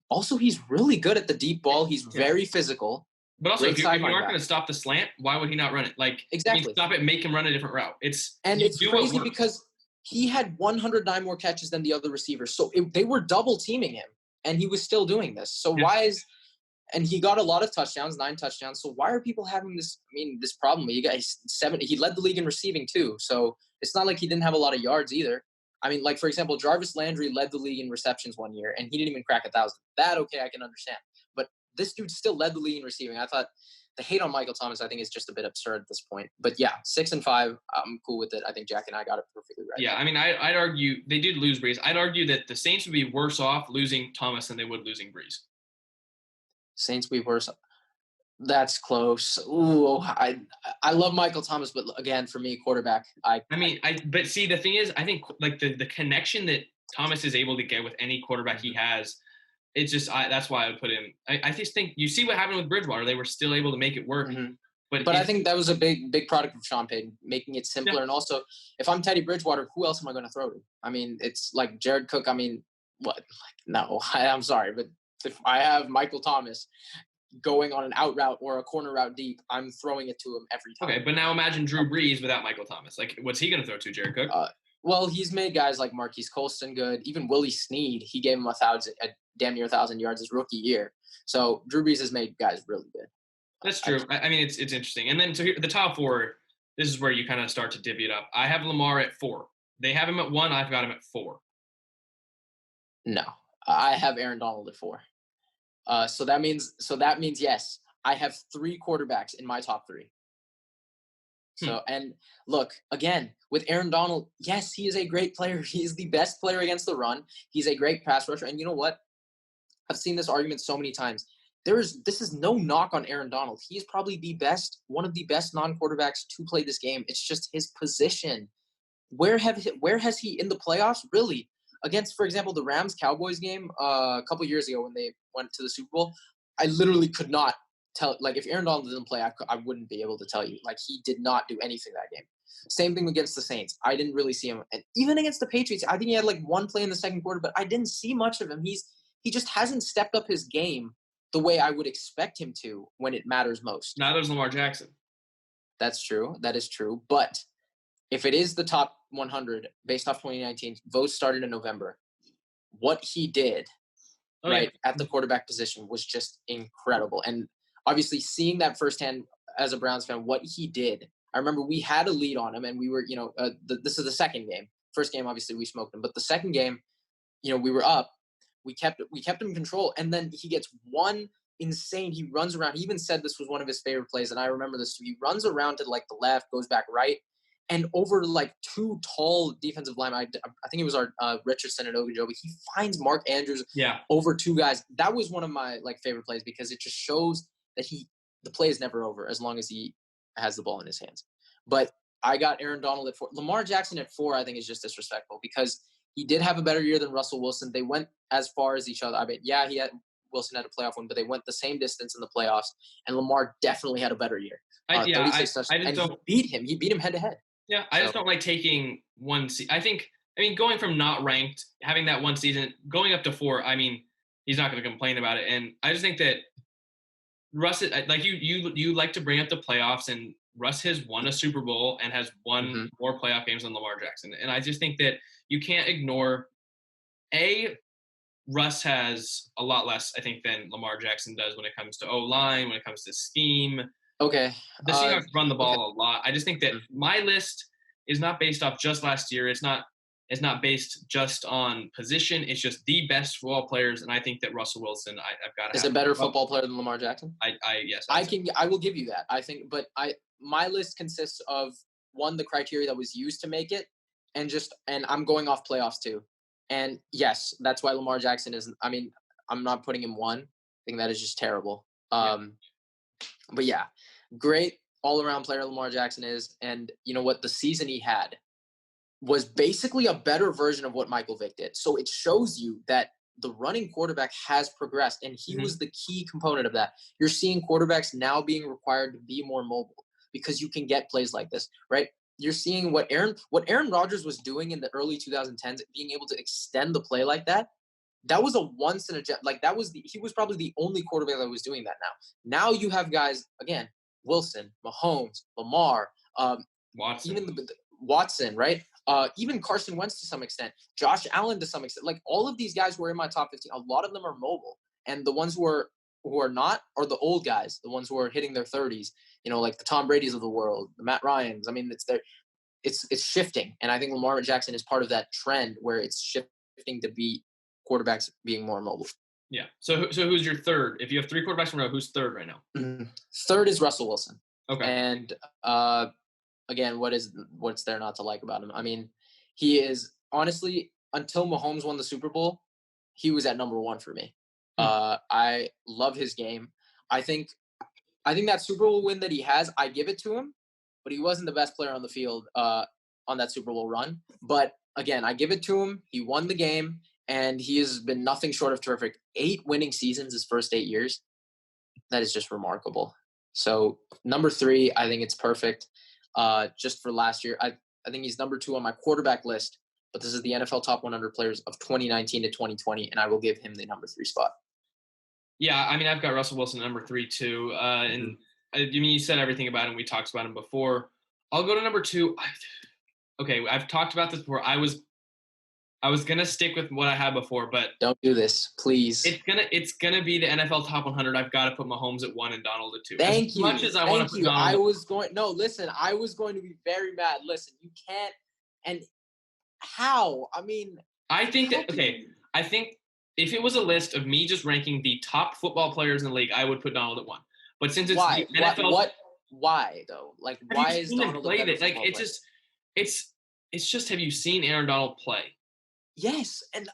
also, he's really good at the deep ball. He's very physical. But also, if you aren't going to stop the slant, why would he not run it? Like, exactly. Stop it, make him run a different route. It's crazy because he had 109 more catches than the other receivers. So they were double teaming him, and he was still doing this. So and he got a lot of touchdowns, 9 touchdowns. So why are people having this problem? He got 7. He led the league in receiving too. So it's not like he didn't have a lot of yards either. I mean, like, for example, Jarvis Landry led the league in receptions one year, and he didn't even crack 1,000. That, okay, I can understand. But this dude still led the league in receiving. I thought the hate on Michael Thomas, I think, is just a bit absurd at this point. But yeah, 6 and 5, I'm cool with it. I think Jack and I got it perfectly right. Yeah, I mean, I'd argue they did lose Brees. I'd argue that the Saints would be worse off losing Thomas than they would losing Brees. Saints would be worse. That's close. Ooh, I love Michael Thomas, but again, for me, quarterback. But see, the thing is, I think like the connection that Thomas is able to get with any quarterback he has, it's just that's why I would put him. I just think you see what happened with Bridgewater; they were still able to make it work. Mm-hmm. But I think that was a big product of Sean Payton, making it simpler. Yeah. And also, if I'm Teddy Bridgewater, who else am I going to throw to? I mean, it's like Jared Cook. I mean, what? Like, no, I'm sorry, but if I have Michael Thomas going on an out route or a corner route deep, I'm throwing it to him every time. Okay, but now imagine Drew Brees without Michael Thomas. Like, what's he going to throw to, Jared Cook? Well, he's made guys like Marquise Colston good. Even Willie Snead, he gave him damn near 1,000 yards his rookie year. So Drew Brees has made guys really good. That's true. I mean, it's interesting. And then the top 4, this is where you kind of start to divvy it up. I have Lamar at 4. They have him at 1. I've got him at 4. No, I have Aaron Donald at 4. So that means yes, I have 3 quarterbacks in my top 3. So, and look, again, with Aaron Donald, yes, he is a great player. He is the best player against the run. He's a great pass rusher. And you know what? I've seen this argument so many times. This is no knock on Aaron Donald. He is probably one of the best non-quarterbacks to play this game. It's just his position. Where has he in the playoffs? Really? Against, for example, the Rams-Cowboys game a couple years ago when they went to the Super Bowl, I literally could not tell. Like, if Aaron Donald didn't play, I wouldn't be able to tell you. Like, he did not do anything that game. Same thing against the Saints. I didn't really see him. And even against the Patriots, I think he had like 1 play in the second quarter, but I didn't see much of him. He just hasn't stepped up his game the way I would expect him to when it matters most. Now there's Lamar Jackson. That's true. That is true. But if it is the top 100 based off 2019, votes started in November. What he did Oh, yeah. right, at the quarterback position was just incredible. And obviously seeing that firsthand as a Browns fan, what he did. I remember we had a lead on him, and we were, this is the second game. First game, obviously, we smoked him, but the second game, we were up. We kept him in control, and then he gets one insane. He runs around. He even said this was one of his favorite plays, and I remember this too. He runs around to like the left, goes back right, and over like two tall defensive linemen. I think it was our Richardson and Ogunjobi. He finds Mark Andrews Yeah. over two guys. That was one of my like favorite plays because it just shows that the play is never over as long as he has the ball in his hands. But I got Aaron Donald at 4. Lamar Jackson at 4, I think, is just disrespectful because he did have a better year than Russell Wilson. They went as far as each other. I mean, yeah, Wilson had a playoff win, but they went the same distance in the playoffs, and Lamar definitely had a better year. 36 touchdowns, and he beat him. He beat him head to head. Yeah, I just don't like taking one. I mean, going from not ranked, having that one season, going up to 4. I mean, he's not going to complain about it, and I just think that Russ, like you like to bring up the playoffs, and Russ has won a Super Bowl and has won more playoff games than Lamar Jackson, and I just think that you can't ignore. Russ has a lot less, I think, than Lamar Jackson does when it comes to O-line, when it comes to scheme. Okay. The Seahawks run the ball a lot. I just think that my list is not based off just last year. It's not based just on position. It's just the best football players, and I think that Russell Wilson, I've got to. Is a better football player than Lamar Jackson? Yes. I will give you that. I think, but my list consists of the criteria that was used to make it, and I'm going off playoffs too. And yes, that's why Lamar Jackson isn't. I mean, I'm not putting him 1. I think that is just terrible. But yeah, great all-around player Lamar Jackson is, and you know what? The season he had was basically a better version of what Michael Vick did. So it shows you that the running quarterback has progressed, and he was the key component of that. You're seeing quarterbacks now being required to be more mobile because you can get plays like this, right? You're seeing what Aaron Rodgers was doing in the early 2010s, being able to extend the play like that. That was a once in a like he was probably the only quarterback that was doing that now. Now you have guys, again, Wilson, Mahomes, Lamar, Watson. even Watson, right? Even Carson Wentz to some extent, Josh Allen to some extent. Like all of these guys who are in my top 15, a lot of them are mobile. And the ones who are not are the old guys, the ones who are hitting their 30s, like the Tom Brady's of the world, the Matt Ryans. I mean, it's shifting. And I think Lamar Jackson is part of that trend where it's shifting to be quarterbacks being more mobile. Yeah. So who's your third? If you have 3 quarterbacks in a row, who's third right now? Third is Russell Wilson. Okay. And again, what's there not to like about him? I mean, he is honestly, until Mahomes won the Super Bowl, he was at number 1 for me. I love his game. I think that Super Bowl win that he has, I give it to him, but he wasn't the best player on the field on that Super Bowl run. But again, I give it to him. He won the game, and he has been nothing short of terrific. 8 winning seasons his first 8 years. That is just remarkable. So number 3, I think it's perfect. Just for last year, I think he's number 2 on my quarterback list, but this is the NFL top 100 players of 2019 to 2020, and I will give him the number 3 spot. Yeah, I mean, I've got Russell Wilson number 3 too, and I mean, you said everything about him. We talked about him before. I'll go to number 2. Okay, I've talked about this before. I was gonna stick with what I had before, but don't do this, please. It's gonna be the NFL top 100. I've got to put Mahomes at 1 and Donald at 2. Thank you. As much as I want to put Donald. I was going to be very mad. Listen, you can't. And how? I mean, I think that I think if it was a list of me just ranking the top football players in the league, I would put Donald at 1. But since it's why? the NFL, why though? Like, why is Donald play it? Like, it's just have you seen Aaron Donald play? Yes, and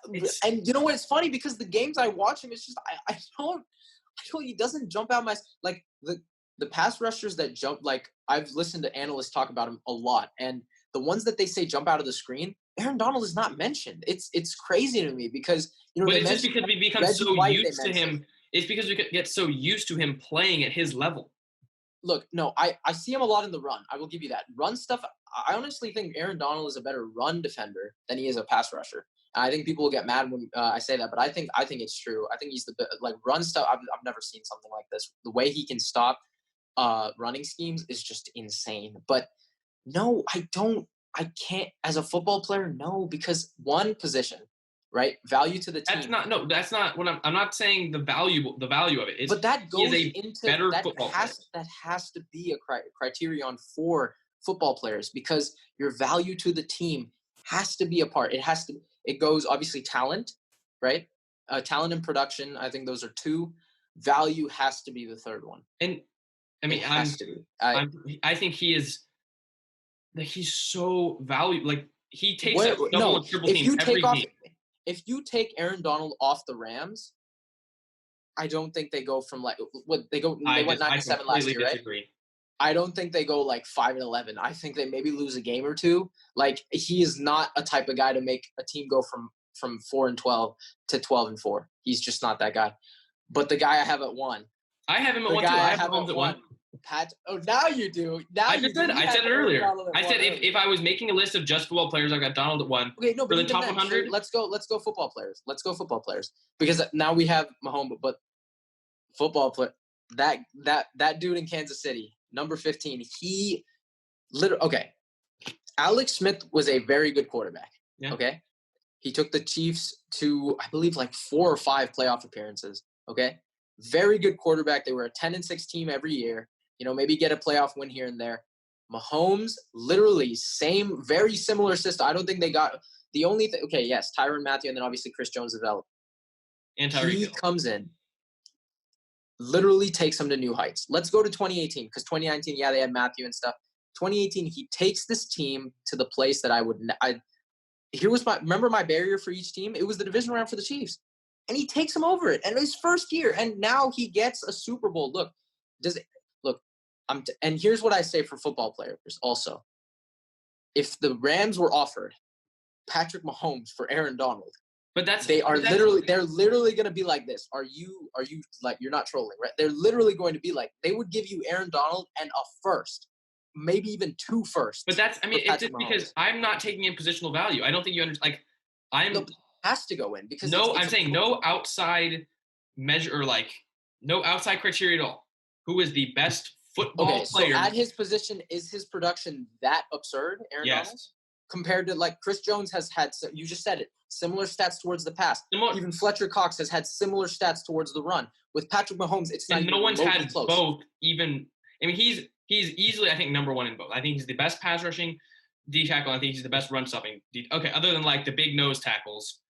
you know what? It's funny because the games I watch him, it's just I don't he doesn't jump out my like the pass rushers that jump. Like I've listened to analysts talk about him a lot, and the ones that they say jump out of the screen, Aaron Donald is not mentioned. It's crazy to me because But it's just because we become so used to him. It's because we get so used to him playing at his level. Look, no, I see him a lot in the run. I will give you that. Run stuff, I honestly think Aaron Donald is a better run defender than he is a pass rusher. And I think people will get mad when I say that, but I think it's true. I think he's run stuff. I've never seen something like this. The way he can stop running schemes is just insane. But no, I can't as a football player. No, because one position, right? Value to the team. That's not what I'm not saying the value of it. But that goes into that player. has to be a criterion for football players, because your value to the team has to be a part. It goes obviously talent, right? Talent and production. I think those are two. Value has to be the third one. And I mean, I think he's so valuable. Like he takes double and triple teams every game. If you take Aaron Donald off the Rams, I don't think they go from like what they go. They went 9-7 last year, disagree. Right? I don't think they go like 5-11. I think they maybe lose a game or two. Like he is not a type of guy to make a team go from 4-12 to 12-4. He's just not that guy. But the guy I have at 1. I have him at 1 too. I have him at 1. Now you do. I said it earlier. I said if I was making a list of just football players, I got Donald at 1. Okay, no, but for the top 100. So let's go football players. Let's go football players, because now we have Mahomes, but football player that dude in Kansas City, number 15. He literally okay. Alex Smith was a very good quarterback. Yeah. Okay, he took the Chiefs to I believe like 4 or 5 playoff appearances. Okay, very good quarterback. They were a 10-6 team every year. Maybe get a playoff win here and there. Mahomes, literally very similar system. I don't think they got the only thing. Okay, yes, Tyrann Mathieu, and then obviously Chris Jones developed. And Tyreek He comes in, literally takes them to new heights. Let's go to 2018, because 2019, yeah, they had Matthew and stuff. 2018, he takes this team to the place that remember my barrier for each team? It was the division round for the Chiefs. And he takes them over it. And his first year, and now he gets a Super Bowl. And here's what I say for football players also. If the Rams were offered Patrick Mahomes for Aaron Donald, they're literally going to be like this. Are you like, you're not trolling, right? They're literally going to be like, they would give you Aaron Donald and a first, maybe even 2 firsts. But it's just because I'm not taking in positional value. I don't think you understand. Like has to go in because I'm saying no outside measure, or like no outside criteria at all. Who is the best football player? So at his position, is his production that absurd, Aaron Donald? Compared to like Chris Jones has had, you just said it, similar stats towards the pass. Even Fletcher Cox has had similar stats towards the run. With Patrick Mahomes, it's not. And no one's had close. Both. Even he's easily, I think, number 1 in both. I think he's the best pass rushing D tackle. I think he's the best run stopping D. Okay, other than like the big nose tackles.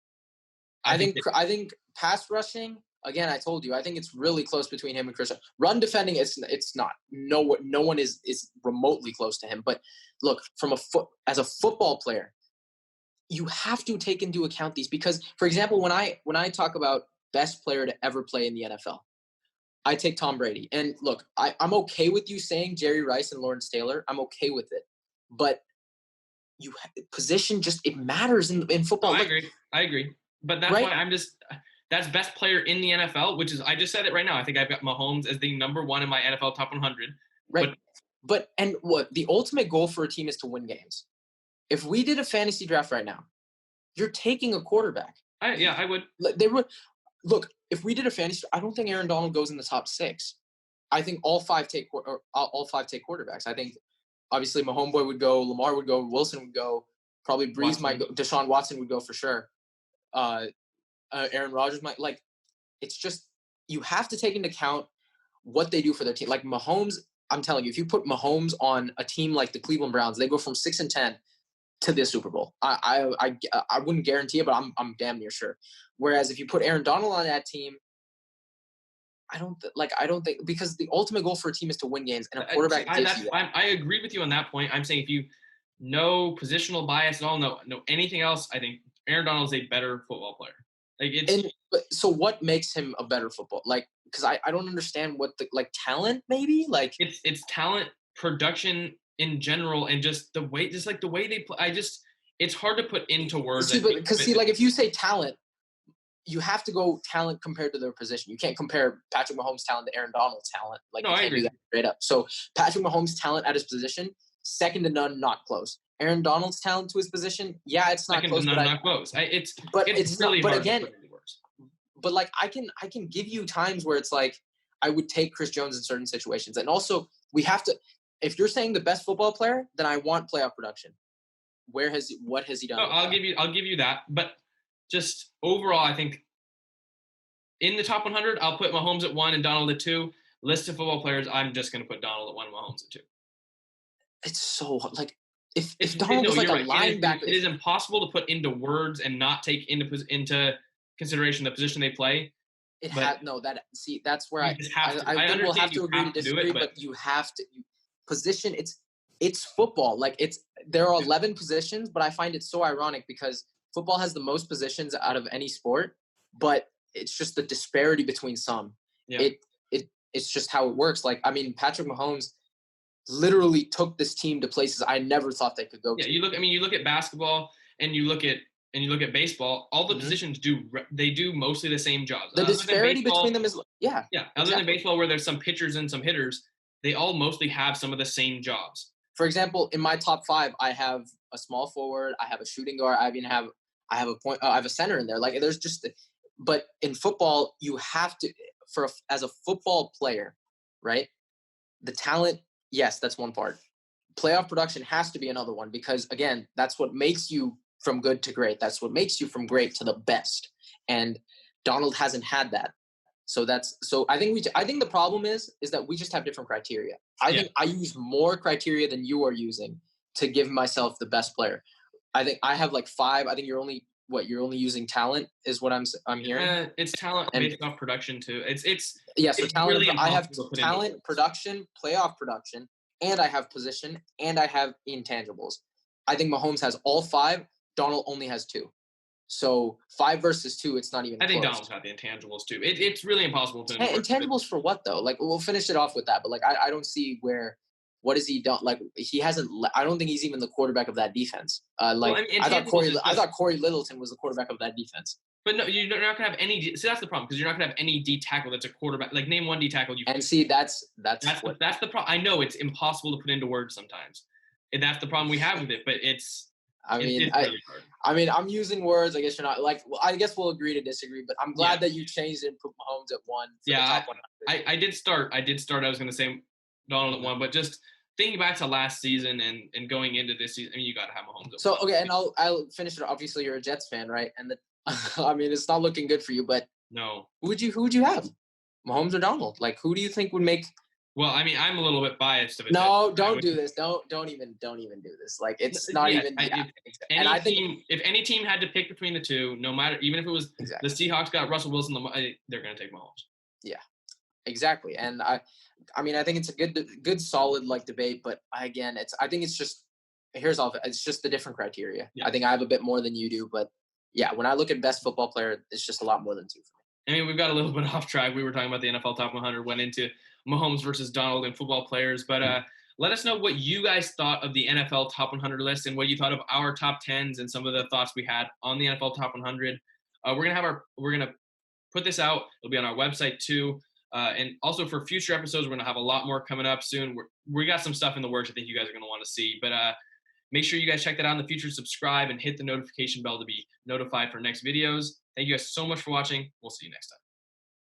I think pass rushing. Again, I told you, I think it's really close between him and Christian. Run defending, it's not. No one is remotely close to him. But look, as a football player, you have to take into account these, because, for example, when I talk about best player to ever play in the NFL, I take Tom Brady. And look, I'm okay with you saying Jerry Rice and Lawrence Taylor. I'm okay with it. But position it matters in football. No, I agree. But that's why that's best player in the NFL, which is, I just said it right now. I think I've got Mahomes as the number 1 in my NFL top 100. Right. But the ultimate goal for a team is to win games. If we did a fantasy draft right now, you're taking a quarterback. I would. Look, if we did a fantasy, I don't think Aaron Donald goes in the top 6. I think all 5 take quarterbacks. I think obviously Mahomes would go, Lamar would go, Wilson would go, probably Breeze might go, Deshaun Watson would go for sure. Aaron Rodgers might, like, it's just, you have to take into account what they do for their team. Like Mahomes, I'm telling you, if you put Mahomes on a team like the Cleveland Browns, they go from 6-10 to the Super Bowl. I wouldn't guarantee it, but I'm damn near sure. Whereas if you put Aaron Donald on that team, I don't think, because the ultimate goal for a team is to win games, and a quarterback gives you that. I agree with you on that point. I'm saying if you know positional bias at all, no anything else, I think Aaron Donald is a better football player. So what makes him a better football? Like, because I don't understand what talent, maybe, like it's talent, production in general, and just the way they play. It's hard to put into words. Like if you say talent, you have to go talent compared to their position. You can't compare Patrick Mahomes' talent to Aaron Donald's talent. Like, I agree. Do that straight up. So Patrick Mahomes' talent at his position, second to none, not close. Aaron Donald's talent to his position, yeah, it's not close. Not close. It's really hard. But again, but like I can give you times where it's like I would take Chris Jones in certain situations, and also we have to. If you're saying the best football player, then I want playoff production. What has he done? No, I'll give you that, but just overall, I think in the top 100, I'll put Mahomes at 1 and Donald at 2. List of football players, I'm just going to put Donald at 1 and Mahomes at 2. It's so like if Donald was like a right. linebacker, it is impossible to put into words and not take into consideration the position they play. That's where I think we'll have to agree to disagree, but you have to position. It's football. Like there are 11 positions, but I find it so ironic because football has the most positions out of any sport, but it's just the disparity between some. Yeah. It's just how it works. Like, I mean, Patrick Mahomes literally took this team to places I never thought they could go to. You look at basketball and you look at baseball, all the positions do mostly the same jobs. The disparity between them is other than baseball where there's some pitchers and some hitters, they all mostly have some of the same jobs. For example, in my top 5, I have a small forward, I have a shooting guard, I have a center in there. Like there's just, but in football you have to as a football player, right? The talent, yes, that's one part. Playoff production has to be another one because again, that's what makes you from good to great. That's what makes you from great to the best. And Donald hasn't had that. So I think the problem is that we just have different criteria. I think I use more criteria than you are using to give myself the best player. I think I have like 5. I think you're only using talent is what I'm hearing. It's talent based off production too. So talent. Really I have talent, production, playoff production, and I have position, and I have intangibles. I think Mahomes has all 5. Donald only has 2. So 5 versus 2, it's not even I think close. Donald's got the intangibles too. It's really impossible to intangibles for what though? Like we'll finish it off with that, but like I don't see what has he done? Like he hasn't. I don't think he's even the quarterback of that defense. I thought Corey Littleton was the quarterback of that defense. But no, you're not gonna have any. See, that's the problem because you're not gonna have any D tackle that's a quarterback. Like name one D tackle you. And see, that's the problem. I know it's impossible to put into words sometimes, and that's the problem we have with it. But it's. Really hard. I'm using words. I guess you're not like. Well, I guess we'll agree to disagree. But I'm glad that you changed it and put Mahomes at 1. I did start. I was going to say Donald at 1, but just thinking back to last season and going into this season, I mean, you got to have Mahomes at 1. Okay, and I'll finish it. Obviously, you're a Jets fan, right? And it's not looking good for you. But no, who would you have? Mahomes or Donald? Like, who do you think would make? Well, I mean, I'm a little bit biased. No, don't do this. Don't even do this. Like, it's not even. If any team had to pick between the two, no matter, even if it was the Seahawks got Russell Wilson, they're going to take Mahomes. Yeah, exactly. And I think it's a good, solid like debate. But again, it's just the different criteria. Yeah. I think I have a bit more than you do, but yeah, when I look at best football player, it's just a lot more than 2 for me. I mean, we've got a little bit off track. We were talking about the NFL Top 100, went into Mahomes versus Donald and football players. But let us know what you guys thought of the NFL Top 100 list and what you thought of our top 10s and some of the thoughts we had on the NFL Top 100. We're gonna put this out. It'll be on our website too. And also for future episodes, we're gonna have a lot more coming up soon. We got some stuff in the works I think you guys are gonna want to see. But make sure you guys check that out in the future. Subscribe and hit the notification bell to be notified for next videos. Thank you guys so much for watching. We'll see you next time.